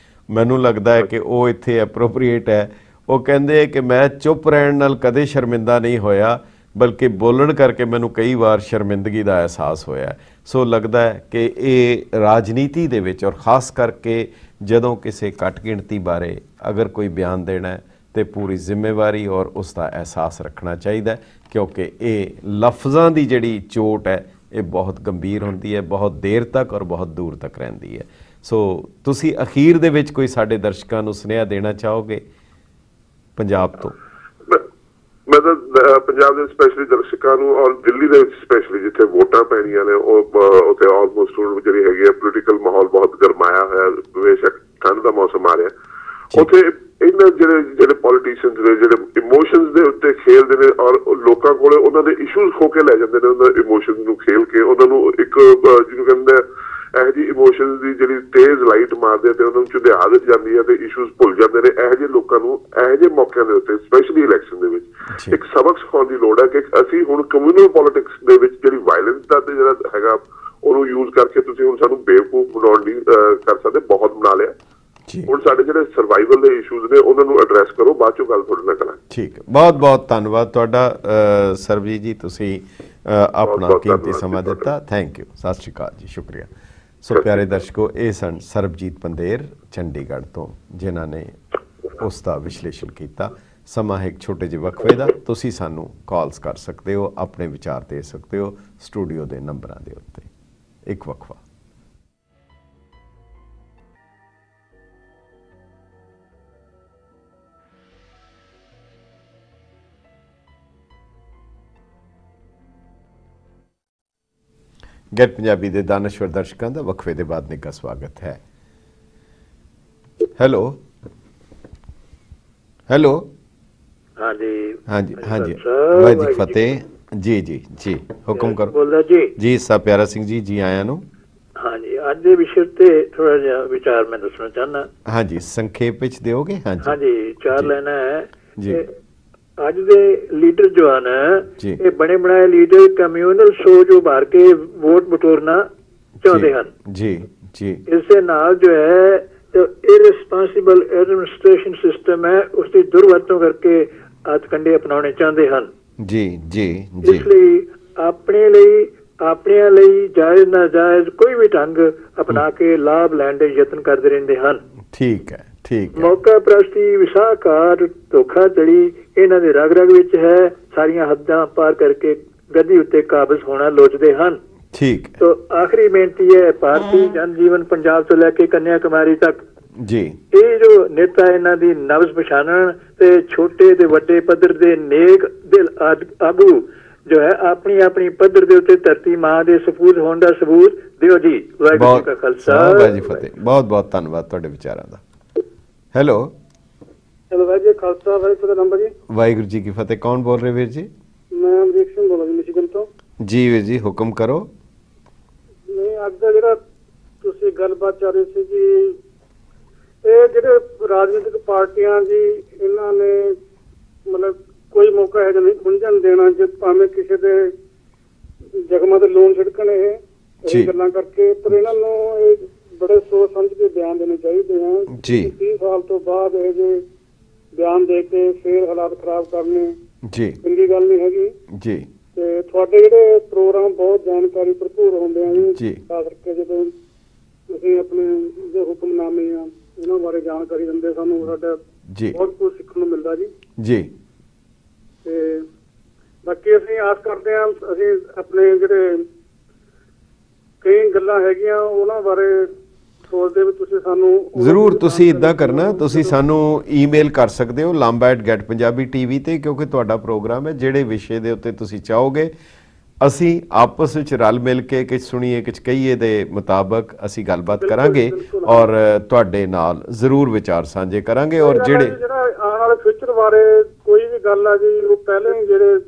ਮੈਨੂੰ ਲੱਗਦਾ ਹੈ ਕਿ ਉਹ ਇੱਥੇ ਐਪਰੋਪਰੀਏਟ ਹੈ। ਉਹ ਕਹਿੰਦੇ ਕਿ ਮੈਂ ਚੁੱਪ ਰਹਿਣ ਨਾਲ ਕਦੇ ਸ਼ਰਮਿੰਦਾ ਨਹੀਂ ਹੋਇਆ, ਬਲਕਿ ਬੋਲਣ ਕਰਕੇ ਮੈਨੂੰ ਕਈ ਵਾਰ ਸ਼ਰਮਿੰਦਗੀ ਦਾ ਅਹਿਸਾਸ ਹੋਇਆ। ਸੋ ਲੱਗਦਾ ਹੈ ਕਿ ਇਹ ਰਾਜਨੀਤੀ ਦੇ ਵਿੱਚ ਔਰ ਖ਼ਾਸ ਕਰਕੇ ਜਦੋਂ ਕਿਸੇ ਘੱਟ ਗਿਣਤੀ ਬਾਰੇ ਅਗਰ ਕੋਈ ਬਿਆਨ ਦੇਣਾ ਹੈ ਤੇ ਪੂਰੀ ਜ਼ਿੰਮੇਵਾਰੀ ਔਰ ਉਸ ਦਾ ਅਹਿਸਾਸ ਰੱਖਣਾ ਚਾਹੀਦਾ, ਕਿਉਂਕਿ ਇਹ ਲਫ਼ਜ਼ਾਂ ਦੀ ਜਿਹੜੀ ਚੋਟ ਹੈ ਇਹ ਬਹੁਤ ਗੰਭੀਰ ਹੁੰਦੀ ਹੈ, ਬਹੁਤ ਦੇਰ ਤੱਕ ਔਰ ਬਹੁਤ ਦੂਰ ਤੱਕ ਰਹਿੰਦੀ ਹੈ। ਸੋ ਤੁਸੀਂ ਅਖੀਰ ਦੇ ਵਿੱਚ ਕੋਈ ਸਾਡੇ ਦਰਸ਼ਕਾਂ ਨੂੰ ਸੁਨੇਹਾ ਦੇਣਾ ਚਾਹੋਗੇ ਪੰਜਾਬ ਤੋਂ? ਮੈਂ ਤਾਂ ਪੰਜਾਬ ਦੇ ਸਪੈਸ਼ਲੀ ਦਰਸ਼ਕਾਂ ਨੂੰ ਔਰ ਦਿੱਲੀ ਦੇ ਵਿੱਚ ਸਪੈਸ਼ਲੀ ਜਿੱਥੇ ਵੋਟਾਂ ਪੈਣੀਆਂ ਨੇ ਉਹ ਉੱਥੇ ਆਲਮੋਸਟ ਜਿਹੜੀ ਹੈਗੀ ਹੈ ਪੋਲੀਟੀਕਲ ਮਾਹੌਲ ਬਹੁਤ ਗਰਮਾਇਆ ਹੋਇਆ, ਬੇਸ਼ੱਕ ਠੰਡ ਦਾ ਮੌਸਮ ਆ ਰਿਹਾ, ਉੱਥੇ ਇਹਨਾਂ ਜਿਹੜੇ ਪੋਲੀਟੀਸ਼ੀਅਨਸ ਨੇ ਜਿਹੜੇ ਇਮੋਸ਼ਨਸ ਦੇ ਉੱਤੇ ਖੇਲਦੇ ਨੇ ਔਰ ਲੋਕਾਂ ਕੋਲੇ ਉਹਨਾਂ ਦੇ ਇਸ਼ੂਜ਼ ਖੋ ਕੇ ਲੈ ਜਾਂਦੇ ਨੇ, ਉਹਨਾਂ ਦੇ ਇਮੋਸ਼ਨਸ ਨੂੰ ਖੇਲ ਕੇ ਉਹਨਾਂ ਨੂੰ ਇੱਕ ਜਿਹਨੂੰ ਕਹਿੰਦੇ ਇਹੋ ਜਿਹੀ ਇਮੋਸ਼ਨਸ ਦੀ ਜਿਹੜੀ ਤੇਜ਼ ਲਾਈਟ ਮਾਰਦੇ ਤੇ ਉਹਨਾਂ ਨੂੰ ਝੁੰਦਿਆ ਦਿੱਤੀ ਜਾਂਦੀ ਹੈ ਤੇ ਇਸ਼ੂਜ਼ ਭੁੱਲ ਜਾਂਦੇ ਨੇ। ਇਹੋ ਜਿਹੇ ਲੋਕਾਂ ਨੂੰ ਇਹੋ ਜਿਹੇ ਮੌਕਿਆਂ ਦੇ ਉੱਤੇ ਸਪੈਸ਼ਲੀ ਇਲੈਕਸ਼ਨ ਦੇ ਵਿੱਚ ਇੱਕ ਸਬਕ ਸਿਖਾਉਣ ਦੀ ਲੋੜ ਹੈ ਕਿ ਅਸੀਂ ਹੁਣ ਕਮਿਊਨਲ ਪੋਲਿਟਿਕਸ ਦੇ ਵਿੱਚ ਜਿਹੜੀ ਵਾਇਲੈਂਸ ਦਾ ਤੇ ਜਿਹੜਾ ਹੈਗਾ ਉਹਨੂੰ ਯੂਜ਼ ਕਰਕੇ ਤੁਸੀਂ ਹੁਣ ਸਾਨੂੰ ਬੇਵਕੂਫ ਬਣਾਉਣ ਦੀ ਕਰ ਸਕਦੇ, ਬਹੁਤ ਬਣਾ ਲਿਆ। ਹੁਣ ਸਾਡੇ ਜਿਹੜੇ ਸਰਵਾਈਵਲ ਦੇ ਇਸ਼ੂਜ਼ ਨੇ ਉਹਨਾਂ ਨੂੰ ਐਡਰੈਸ ਕਰੋ, ਬਾਅਦ ਚੋਂ ਗੱਲ ਤੁਹਾਡੇ ਨਾਲ ਕਰਾਂਗੇ। ਠੀਕ ਹੈ, ਬਹੁਤ ਬਹੁਤ ਧੰਨਵਾਦ ਤੁਹਾਡਾ ਸਰਬਜੀਤ ਜੀ, ਤੁਸੀਂ ਆਪਣਾ ਕੀਮਤੀ ਸਮਾਂ ਦਿੱਤਾ। ਥੈਂਕ ਯੂ, ਸਤਿ ਸ਼੍ਰੀ ਅਕਾਲ ਜੀ, ਸ਼ੁਕਰੀਆ। ਸੋ ਪਿਆਰੇ ਦਰਸ਼ਕੋ, ਇਹ ਸਨ ਸਰਬਜੀਤ ਪੰਦੇਰ ਚੰਡੀਗੜ੍ਹ ਤੋਂ, ਜਿਨ੍ਹਾਂ ਨੇ ਉਸ ਦਾ ਵਿਸ਼ਲੇਸ਼ਣ ਕੀਤਾ। ਸਮਾਂ ਇੱਕ ਛੋਟੇ ਜਿਹੇ ਵਕਫੇ ਦਾ, ਤੁਸੀਂ ਸਾਨੂੰ ਕਾਲਸ ਕਰ ਸਕਦੇ ਹੋ, ਆਪਣੇ ਵਿਚਾਰ ਦੇ ਸਕਦੇ ਹੋ ਸਟੂਡੀਓ ਦੇ ਨੰਬਰਾਂ ਦੇ ਉੱਤੇ। ਇੱਕ ਵਕਫਾ। ਗੈਟ ਪੰਜਾਬੀ ਦੇ ਦਾਨਸ਼ਵਰ ਦਰਸ਼ਕਾਂ ਦਾ ਵਕਫੇ ਦੇ ਬਾਅਦ ਨਿੱਘਾ ਸਵਾਗਤ ਹੈ। ਹੈਲੋ ਹੈਲੋ, ਹਾਂਜੀ ਹਾਂਜੀ ਹਾਂਜੀ, ਵਾਹਿਗੁਰੂ ਜੀ ਫਤਿਹ ਜੀ। ਜੀ ਜੀ, ਹੁਕਮ ਕਰੋ। ਬੋਲਦਾ ਜੀ ਜੀ ਸਾਹਿਬ ਪਿਆਰਾ ਸਿੰਘ ਜੀ, ਜੀ ਆਇਆਂ ਨੂੰ। ਹਾਂਜੀ, ਅੱਜ ਦੇ ਵਿਸ਼ੇ ਤੇ ਥੋੜਾ ਜਿਹਾ ਵਿਚਾਰ ਮੈਂ ਦੱਸਣਾ ਚਾਹੁੰਦਾ। ਹਾਂਜੀ, ਸੰਖੇਪ ਵਿੱਚ ਦਿਓਗੇ? ਹਾਂਜੀ ਹਾਂਜੀ, ਚਾਰ ਲੈਣਾ ਹੈ ਜੀ। ਅੱਜ ਦੇ ਲੀਡਰ ਜੋ ਹਨ ਜੀ, ਇਹ ਬਣੇ ਬਣਾਏ ਲੀਡਰ ਕਮਿਊਨਲ ਸੋਚ ਉਭਾਰ ਕੇ ਵੋਟ ਬਟੋਰਨਾ ਚਾਹੁੰਦੇ ਹਨ। ਜੀ ਜੀ, ਇਸ ਦੇ ਨਾਲ ਜੋ ਹੈ ਇਰਰਿਸਪਾਂਸਿਬਲ ਐਡਮਿਨਿਸਟ੍ਰੇਸ਼ਨ ਸਿਸਟਮ ਹੈ ਉਸ ਦੀ ਦੁਰਵਰਤੋਂ ਕਰਕੇ ਹੱਥਕੰਡੇ ਅਪਣਾਉਣੇ ਚਾਹੁੰਦੇ ਹਨ। ਜੀ ਜੀ ਜੀ, ਇਸ ਲਈ ਆਪਣਿਆਂ ਲਈ ਜਾਇਜ਼ ਨਾਜਾਇਜ਼ ਕੋਈ ਵੀ ਢੰਗ ਅਪਣਾ ਕੇ ਲਾਭ ਲੈਣ ਦੇ ਯਤਨ ਕਰਦੇ ਰਹਿੰਦੇ ਹਨ। ਠੀਕ ਹੈ, ਠੀਕ ਹੈ। ਮੌਕਾ ਪ੍ਰਸਤੀ, ਵਿਸਾਖਾਟ, ਧੋਖਾਧੜੀ ਇਹਨਾਂ ਦੇ ਰਗ ਰਗ ਵਿੱਚ ਹੈ। ਸਾਰੀਆਂ ਹੱਦਾਂ ਪਾਰ ਕਰਕੇ ਗੱਦੀ ਉੱਤੇ ਕਾਬਜ਼ ਹੋਣਾ ਲੋਚਦੇ ਹਨ। ਠੀਕ ਹੈ। ਤੋ ਆਖਰੀ ਬੇਨਤੀ ਹੈ, ਭਾਰਤੀ ਜਨ ਜੀਵਨ ਪੰਜਾਬ ਤੋਂ ਲੈ ਕੇ ਕੰਨਿਆ ਕੁਮਾਰੀ ਤੱਕ ਜੀ, ਇਹ ਜੋ ਨੇਤਾ ਇਹਨਾਂ ਦੀ ਨਬਜ਼ ਪਛਾਣਨ ਤੇ ਛੋਟੇ ਤੇ ਵੱਡੇ ਪੱਧਰ ਦੇ ਨੇਕ ਦਿਲ ਆਗੂ ਜੋ ਹੈ ਆਪਣੀ ਆਪਣੀ ਪੱਧਰ ਦੇ ਉੱਤੇ ਧਰਤੀ ਮਾਂ ਦੇ ਸਪੂਤ ਹੋਣ ਦਾ ਸਬੂਤ ਦਿਓ ਜੀ। ਵਾਹਿਗੁਰੂ ਜੀ ਕਾ ਖਾਲਸਾ, ਵਾਹਿਗੁਰੂ ਜੀ ਫਤਿਹ। ਬਹੁਤ ਬਹੁਤ ਧੰਨਵਾਦ ਤੁਹਾਡੇ ਵਿਚਾਰਾਂ ਦਾ। ਹੈਲੋ ਵਾਹਿਗੁਰੂ ਜੀ ਖਾਲਸਾ, ਵਾਹਿਗੁਰੂ ਦਾ ਨੰਬਰ ਜੀ। ਵਾਹਿਗੁਰੂ ਜੀ ਕੀ ਫਤਿਹ। ਕੌਣ ਬੋਲ ਰਹੇ ਵੀਰ ਜੀ? ਮੈਂ ਅਮਰੀਕ ਸਿੰਘ ਬੋਲ ਰਿਹਾ ਮਿਸ਼ੀਗਨ ਤੋਂ ਜੀ ਵੀਰ ਜੀ, ਹੁਕਮ ਕਰੋ। ਨਹੀਂ, ਅੱਜ ਦਾ ਜਿਹੜਾ ਤੁਸੀਂ ਗੱਲਬਾਤ ਚੱਲ ਰਹੀ ਸੀ ਜੀ, ਇਹ ਜਿਹੜੇ ਰਾਜਨੀਤਿਕ ਪਾਰਟੀਆਂ ਜੀ ਇਹਨਾਂ ਨੇ ਮਤਲਬ ਕੋਈ ਮੌਕਾ ਹੈ ਨਹੀਂ ਖੁੰਝਣ ਦੇਣਾ, ਜੇ ਭਾਵੇਂ ਕਿਸੇ ਦੇ ਜ਼ਖਮਾਂ ਤੇ ਲੂਣ ਛਿੜਕਣ ਇਹ ਗੱਲਾਂ ਕਰਕੇ, ਪਰ ਇਹਨਾਂ ਨੂੰ ਇਹ ਬੜੇ ਸੋਚ ਸਮਝ ਕੇ ਬਿਆਨ ਦੇਣੇ ਚਾਹੀਦੇ ਆ ਜੀ। 30 ਸਾਲ ਤੋਂ ਬਾਅਦ ਇਹ ਜੇ ਬਿਆਨ ਦੇ ਕੇ ਫੇਰ ਹਾਲਾਤ ਖਰਾਬ ਕਰਨੇ ਜੀ ਚੰਗੀ ਗੱਲ ਨਹੀਂ ਹੈਗੀ ਜੀ। ਤੇ ਤੁਹਾਡੇ ਜਿਹੜੇ ਪ੍ਰੋਗਰਾਮ ਬਹੁਤ ਜਾਣਕਾਰੀ ਭਰਪੂਰ ਹੁੰਦੇ ਆ ਜੀ। ਖਾਸ ਕਰਕੇ ਜਦੋਂ ਤੁਸੀਂ ਆਪਣੇ ਜੋ ਹੁਕਮਨਾਮੇ ਆ ਉਹਨਾਂ ਬਾਰੇ ਜਾਣਕਾਰੀ ਦਿੰਦੇ, ਸਾਨੂੰ ਸਾਡਾ ਜੀ ਬਹੁਤ ਕੁਝ ਸਿੱਖਣ ਨੂੰ ਮਿਲਦਾ ਜੀ। ਜੀ। ਤੇ ਬਾਕੀ ਅਸੀਂ ਆਸ ਕਰਦੇ ਹਾਂ, ਅਸੀਂ ਆਪਣੇ ਜਿਹੜੇ ਕਈ ਗੱਲਾਂ ਹੈਗੀਆਂ ਉਹਨਾਂ ਬਾਰੇ ਸੋਚਦੇ ਵੀ ਤੁਸੀਂ ਸਾਨੂੰ ਜ਼ਰੂਰ। ਤੁਸੀਂ ਇਦਾਂ ਕਰਨਾ, ਤੁਸੀਂ ਸਾਨੂੰ ਈਮੇਲ ਕਰ ਸਕਦੇ ਹੋ lamba@getpunjabi.tv ਤੇ, ਕਿਉਂਕਿ ਤੁਹਾਡਾ ਪ੍ਰੋਗਰਾਮ ਹੈ। ਜਿਹੜੇ ਵਿਸ਼ੇ ਦੇ ਉੱਤੇ ਤੁਸੀਂ ਚਾਹੋਗੇ ਅਸੀਂ ਆਪਸ ਵਿੱਚ ਰਲ ਮਿਲ ਕੇ ਕੁਝ ਸੁਣੀਏ ਕੁਝ ਕਹੀਏ ਦੇ ਮੁਤਾਬਕ ਅਸੀਂ ਗੱਲਬਾਤ ਕਰਾਂਗੇ ਔਰ ਤੁਹਾਡੇ ਨਾਲ ਜ਼ਰੂਰ ਵਿਚਾਰ ਸਾਂਝੇ ਕਰਾਂਗੇ। ਔਰ ਜਿਹੜੇ ਆਉਣ ਵਾਲੇ ਫਿਊਚਰ ਬਾਰੇ ਕੋਈ ਵੀ ਗੱਲ ਆ ਜੀ, ਉਹ ਪਹਿਲੇ ਹੀ ਜਿਹੜੇ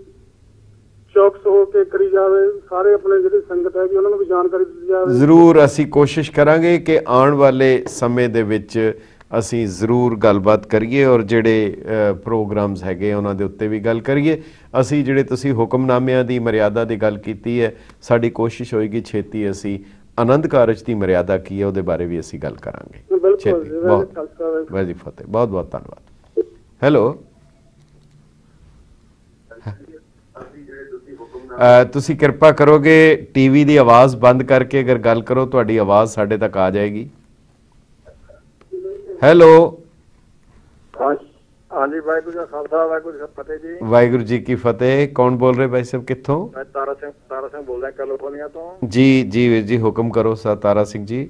ਚੌਕਸ ਹੋ ਕੇ ਕਰੀ ਜਾਵੇ, ਸਾਰੇ ਆਪਣੇ ਜਿਹੜੀ ਸੰਗਤ ਹੈ ਜੀ ਉਹਨਾਂ ਨੂੰ ਵੀ ਜਾਣਕਾਰੀ ਦਿੱਤੀ ਜਾਵੇ। ਜ਼ਰੂਰ ਅਸੀਂ ਕੋਸ਼ਿਸ਼ ਕਰਾਂਗੇ ਕਿ ਆਉਣ ਵਾਲੇ ਸਮੇਂ ਦੇ ਵਿੱਚ ਅਸੀਂ ਜ਼ਰੂਰ ਗੱਲਬਾਤ ਕਰੀਏ ਔਰ ਜਿਹੜੇ ਪ੍ਰੋਗਰਾਮਸ ਹੈਗੇ ਉਹਨਾਂ ਦੇ ਉੱਤੇ ਵੀ ਗੱਲ ਕਰੀਏ। ਅਸੀਂ ਜਿਹੜੇ ਤੁਸੀਂ ਹੁਕਮਨਾਮਿਆਂ ਦੀ ਮਰਿਆਦਾ ਦੀ ਗੱਲ ਕੀਤੀ ਹੈ, ਸਾਡੀ ਕੋਸ਼ਿਸ਼ ਹੋਏਗੀ ਛੇਤੀ ਅਸੀਂ ਆਨੰਦ ਕਾਰਜ ਦੀ ਮਰਿਆਦਾ ਕੀ ਹੈ ਉਹਦੇ ਬਾਰੇ ਵੀ ਅਸੀਂ ਗੱਲ ਕਰਾਂਗੇ। ਛੇਤੀ। ਬਹੁਤ ਵਾਹਿਗੁਰੂ ਫਤਿਹ, ਬਹੁਤ ਬਹੁਤ ਧੰਨਵਾਦ। ਹੈਲੋ, ਤੁਸੀਂ ਕਿਰਪਾ ਕਰੋਗੇ ਟੀਵੀ ਦੀ ਆਵਾਜ਼ ਬੰਦ ਕਰਕੇ ਅਗਰ ਗੱਲ ਕਰੋ, ਤੁਹਾਡੀ ਆਵਾਜ਼ ਸਾਡੇ ਤੱਕ ਆ ਜਾਏਗੀ। ਹੈਲੋ। ਹਾਂਜੀ, ਵਾਹਿਗੁਰੂ ਜੀ ਕਾ ਖਾਲਸਾ, ਵਾਹਿਗੁਰੂ ਜੀ ਕੀ ਫਤਿਹ ਜੀ। ਵਾਹਿਗੁਰੂ ਜੀ ਕੀ ਫਤਿਹ। ਕੌਣ ਬੋਲ ਰਹੇ ਭਾਈ ਸਾਹਿਬ, ਕਿੱਥੋਂ? ਮੈਂ ਤਾਰਾ ਸਿੰਘ ਬੋਲ ਰਿਹਾ ਕੈਲੀਫੋਰਨੀਆ ਤੋਂ। ਜੀ ਜੀ ਵੀਰ ਜੀ, ਹੁਕਮ ਕਰੋ ਸਰ ਤਾਰਾ ਸਿੰਘ ਜੀ।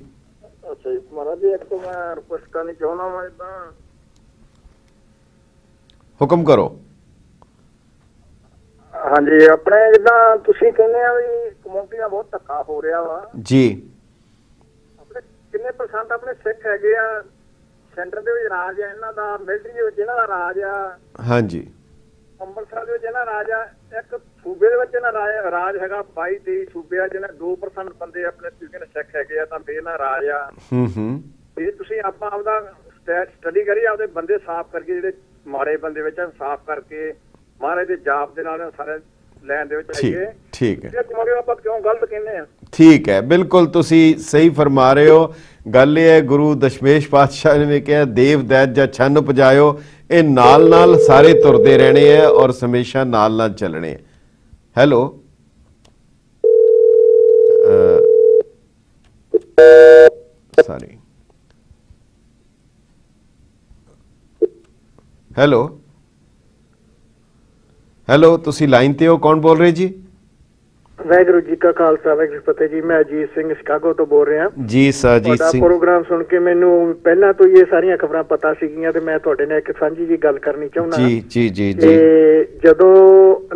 ਅੱਛਾ ਜੀ ਮਹਾਰਾਜ ਜੀ, ਇੱਕ ਤਾਂ ਮੈਂ ਰਿਕੁਐਸਟ ਕਰਨੀ ਚਾਹੁੰਦਾ ਮੈਂ ਇਦਾਂ। ਹੁਕਮ ਕਰੋ। ਹਾਂਜੀ, ਆਪਣੇ ਜਿੱਦਾਂ ਤੁਸੀਂ ਕਹਿੰਦੇ ਆ ਵੀ ਕਮਿਊਨਿਟੀ ਦਾ ਬਹੁਤ ਧੱਕਾ ਹੋ ਰਿਹਾ ਵਾ ਜੀ। ਆਪਣੇ ਕਿੰਨੇ % ਆਪਣੇ ਸਿੱਖ ਹੈਗੇ ਆ? ਸੈਂਟਰ ਦੇ ਵਿੱਚ ਰਾਜ ਆ ਇਹਨਾਂ ਦਾ, ਮਿਲਟਰੀ ਦੇ ਵਿੱਚ ਇਹਨਾਂ ਦਾ ਰਾਜ ਆ, ਹਾਂਜੀ। ਅੰਮ੍ਰਿਤਸਰ ਦੇ ਵਿੱਚ ਇਹਨਾਂ ਰਾਜ ਆ, ਇੱਕ ਸੂਬੇ ਦੇ ਵਿੱਚ ਇਹਨਾਂ ਰਾਜ ਹੈਗਾ 22-23 ਸੂਬੇ ਆ ਜਿਹਨਾਂ 2% ਬੰਦੇ ਆਪਣੇ ਤਰੀਕੇ ਨਾਲ ਸਿੱਖ ਹੈਗੇ ਆ, ਤਾਂ ਫੇਰ ਇਹਨਾਂ ਰਾਜ ਆ। ਇਹ ਤੁਸੀਂ ਆਪਾਂ ਆਪਦਾ ਸਟੱਡੀ ਕਰੀਏ, ਆਪਦੇ ਬੰਦੇ ਸਾਫ਼ ਕਰਕੇ, ਜਿਹੜੇ ਮਾੜੇ ਬੰਦੇ ਵਿੱਚ ਸਾਫ਼ ਕਰਕੇ ਮਹਾਰਾਜ ਦੇ ਜਾਪ ਦੇ ਨਾਲ ਸਾਰੇ ਲੈਣ ਦੇ ਵਿੱਚ ਆਈਏ। ਠੀਕ ਹੈ। ਆਪਾਂ ਕਿਉਂ ਗਲਤ ਕਹਿੰਦੇ ਆ? ਠੀਕ ਹੈ, ਬਿਲਕੁਲ ਤੁਸੀਂ ਸਹੀ ਫਰਮਾ ਰਹੇ ਹੋ। ਗੱਲ ਇਹ ਹੈ, ਗੁਰੂ ਦਸ਼ਮੇਸ਼ ਪਾਤਸ਼ਾਹ ਨੇ ਕਿਹਾ ਦੇਵ ਦੈਤ ਜਾਂ ਛੰਨ ਪਜਾਇਓ, ਇਹ ਨਾਲ ਨਾਲ ਸਾਰੇ ਤੁਰਦੇ ਰਹਿਣੇ ਹੈ ਔਰ ਹਮੇਸ਼ਾ ਨਾਲ ਨਾਲ ਚੱਲਣੇ ਹੈ। ਹੈਲੋ, ਸੌਰੀ, ਹੈਲੋ ਹੈਲੋ, ਤੁਸੀਂ ਲਾਈਨ ਤੇ ਹੋ? ਕੌਣ ਬੋਲ ਰਹੇ ਜੀ? ਵਾਹਿਗੁਰੂ ਜੀ ਕਾ ਖਾਲਸਾ, ਵਾਹਿਗੁਰੂ ਜੀ ਫਤਿਹ ਜੀ। ਮੈਂ ਅਜੀਤ ਸਿੰਘ ਸ਼ਿਕਾਗੋ ਤੋਂ ਬੋਲ ਰਿਹਾ ਜੀ। ਸਰ ਅਜੀਤ ਸਿੰਘ, ਪ੍ਰੋਗਰਾਮ ਸੁਣ ਕੇ ਮੈਨੂੰ ਪਹਿਲਾਂ ਤੋਂ ਇਹ ਸਾਰੀਆਂ ਖਬਰਾਂ ਪਤਾ ਸੀਗੀਆਂ ਤੇ ਮੈਂ ਤੁਹਾਡੇ ਨਾਲ ਇੱਕ ਸਾਂਝੀ ਜੀ ਗੱਲ ਕਰਨੀ ਚਾਹੁੰਦਾ। ਜੀ ਜੀ ਜੀ ਜੀ। ਜਦੋਂ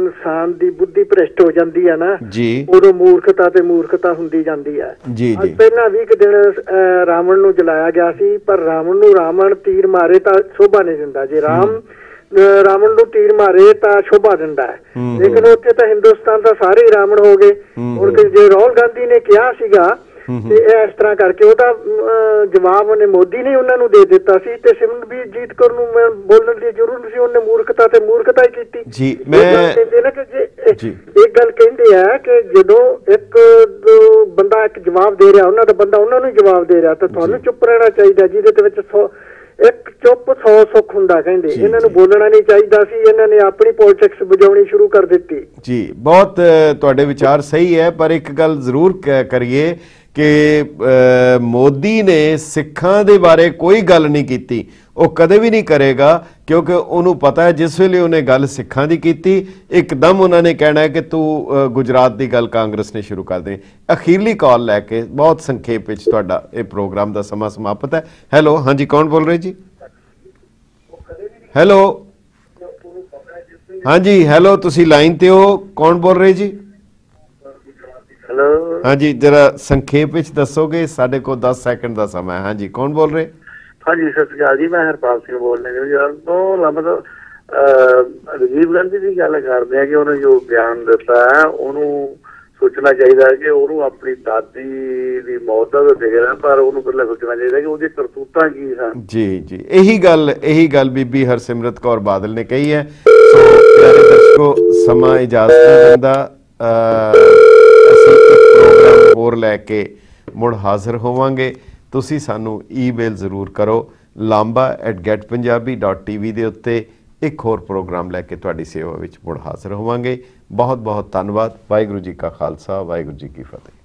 ਇਨਸਾਨ ਦੀ ਬੁੱਧੀ ਭ੍ਰਿਸ਼ਟ ਹੋ ਜਾਂਦੀ ਹੈ ਨਾ ਜੀ, ਉਦੋਂ ਮੂਰਖਤਾ ਤੇ ਮੂਰਖਤਾ ਹੁੰਦੀ ਜਾਂਦੀ ਹੈ। ਜੀ ਜੀ। ਪਹਿਲਾਂ 20 ਦਿਨ ਰਾਵਣ ਨੂੰ ਜਲਾਇਆ ਗਿਆ ਸੀ, ਪਰ ਰਾਵਣ ਨੂੰ ਰਾਵਣ ਤੀਰ ਮਾਰੇ ਤਾਂ ਸ਼ੋਭਾ ਨਹੀਂ ਦਿੰਦਾ। ਜੇ ਰਾਵਣ ਨੂੰ ਤੀਰ ਮਾਰੇ ਤਾਂ ਸ਼ੋਭਾ ਦਿੰਦਾ ਹੈ, ਲੇਕਿਨ ਉੱਥੇ ਤਾਂ ਹਿੰਦੁਸਤਾਨ ਦਾ ਸਾਰੇ ਹੀ ਰਾਵਣ ਹੋ ਗਏ। ਹੁਣ ਜੇ ਰਾਹੁਲ ਗਾਂਧੀ ਨੇ ਕਿਹਾ ਸੀਗਾ ਤੇ ਇਸ ਤਰ੍ਹਾਂ ਕਰਕੇ ਉਹਦਾ ਜਵਾਬ ਉਹਨੇ ਮੋਦੀ ਨੇ ਉਹਨਾਂ ਨੂੰ ਦੇ ਦਿੱਤਾ ਸੀ ਤੇ ਸਿਮਰਨਜੀਤ ਕੌਰ ਨੂੰ ਬੋਲਣ ਦੀ ਜ਼ਰੂਰਤ ਨਹੀਂ ਸੀ। ਉਹਨੇ ਮੂਰਖਤਾ ਤੇ ਮੂਰਖਤਾ ਹੀ ਕੀਤੀ ਜੀ। ਮੈਂ ਕਹਿੰਦੇ ਨਾ ਕਿ ਜੇ ਇੱਕ ਗੱਲ ਕਹਿੰਦੇ ਆ ਕਿ ਜਦੋਂ ਇੱਕ ਬੰਦਾ ਇੱਕ ਜਵਾਬ ਦੇ ਰਿਹਾ, ਉਹਨਾਂ ਦਾ ਬੰਦਾ ਉਹਨਾਂ ਨੂੰ ਜਵਾਬ ਦੇ ਰਿਹਾ, ਤਾਂ ਤੁਹਾਨੂੰ ਚੁੱਪ ਰਹਿਣਾ ਚਾਹੀਦਾ। ਜਿਹਦੇ ਦੇ ਵਿੱਚ ਇੱਕ ਚੁੱਪ 100 ਸੁੱਖ ਹੁੰਦਾ ਕਹਿੰਦੇ। ਇਹਨਾਂ ਨੂੰ ਬੋਲਣਾ ਨਹੀਂ ਚਾਹੀਦਾ ਸੀ, ਇਹਨਾਂ ਨੇ ਆਪਣੀ ਪੋਲਿਟਿਕਸ ਵਜਾਉਣੀ ਸ਼ੁਰੂ ਕਰ ਦਿੱਤੀ ਜੀ। ਬਹੁਤ ਤੁਹਾਡੇ ਵਿਚਾਰ ਸਹੀ ਹੈ, ਪਰ ਇੱਕ ਗੱਲ ਜ਼ਰੂਰ ਕਰੀਏ ਕਿ ਮੋਦੀ ਨੇ ਸਿੱਖਾਂ ਦੇ ਬਾਰੇ ਕੋਈ ਗੱਲ ਨਹੀਂ ਕੀਤੀ, ਉਹ ਕਦੇ ਵੀ ਨਹੀਂ ਕਰੇਗਾ, ਕਿਉਂਕਿ ਉਹਨੂੰ ਪਤਾ ਹੈ ਜਿਸ ਵੇਲੇ ਉਹਨੇ ਗੱਲ ਸਿੱਖਾਂ ਦੀ ਕੀਤੀ ਇੱਕਦਮ ਉਹਨਾਂ ਨੇ ਕਹਿਣਾ ਹੈ ਕਿ ਤੂੰ ਗੁਜਰਾਤ ਦੀ ਗੱਲ ਕਾਂਗਰਸ ਨੇ ਸ਼ੁਰੂ ਕਰ ਦੇਣੀ। ਅਖੀਰਲੀ ਕਾਲ ਲੈ ਕੇ ਬਹੁਤ ਸੰਖੇਪ ਵਿੱਚ ਤੁਹਾਡਾ ਇਹ ਪ੍ਰੋਗਰਾਮ ਦਾ ਸਮਾਂ ਸਮਾਪਤ ਹੈ। ਹੈਲੋ, ਹਾਂਜੀ ਕੌਣ ਬੋਲ ਰਹੇ ਜੀ? ਹੈਲੋ हाँ जी हेलो तुसी लाइन ते हो कौन बोल रहे जी हेलो हाँ जी जरा संक्षेप विच दसोगे साडे को 10 सेकंड का समय है हाँ जी कौन बोल रहे हाँ जी सत श्री अकाल जी मैं हरपाल सिंह बोल रहा हूँ तो मतलब राजीव गांधी की गल करते हैं कि उन्होंने जो बयान दिता है उन्होंने सोचना चाहिए कि उन्होंने अपनी दादी की मौत का तो देखना पर उन्होंने पहले सोचना चाहिए कि उसकी करतूतां की सन जी जी यही गल बीबी हरसिमरत कौर बादल ने कही है सो प्यारे दर्शकों समा इजाजत नहीं दिंदा ਅਸੀਂ ਇੱਕ ਪ੍ਰੋਗਰਾਮ ਹੋਰ ਲੈ ਕੇ ਮੁੜ ਹਾਜ਼ਰ ਹੋਵਾਂਗੇ ਤੁਸੀਂ ਸਾਨੂੰ ਈਮੇਲ ਜ਼ਰੂਰ ਕਰੋ lamba@getpunjabi.tv ਦੇ ਉੱਤੇ ਇੱਕ ਹੋਰ ਪ੍ਰੋਗਰਾਮ ਲੈ ਕੇ ਤੁਹਾਡੀ ਸੇਵਾ ਵਿੱਚ ਮੁੜ ਹਾਜ਼ਰ ਹੋਵਾਂਗੇ ਬਹੁਤ ਬਹੁਤ ਧੰਨਵਾਦ ਵਾਹਿਗੁਰੂ ਜੀ ਕਾ ਖਾਲਸਾ ਵਾਹਿਗੁਰੂ ਜੀ ਕੀ ਫਤਿਹ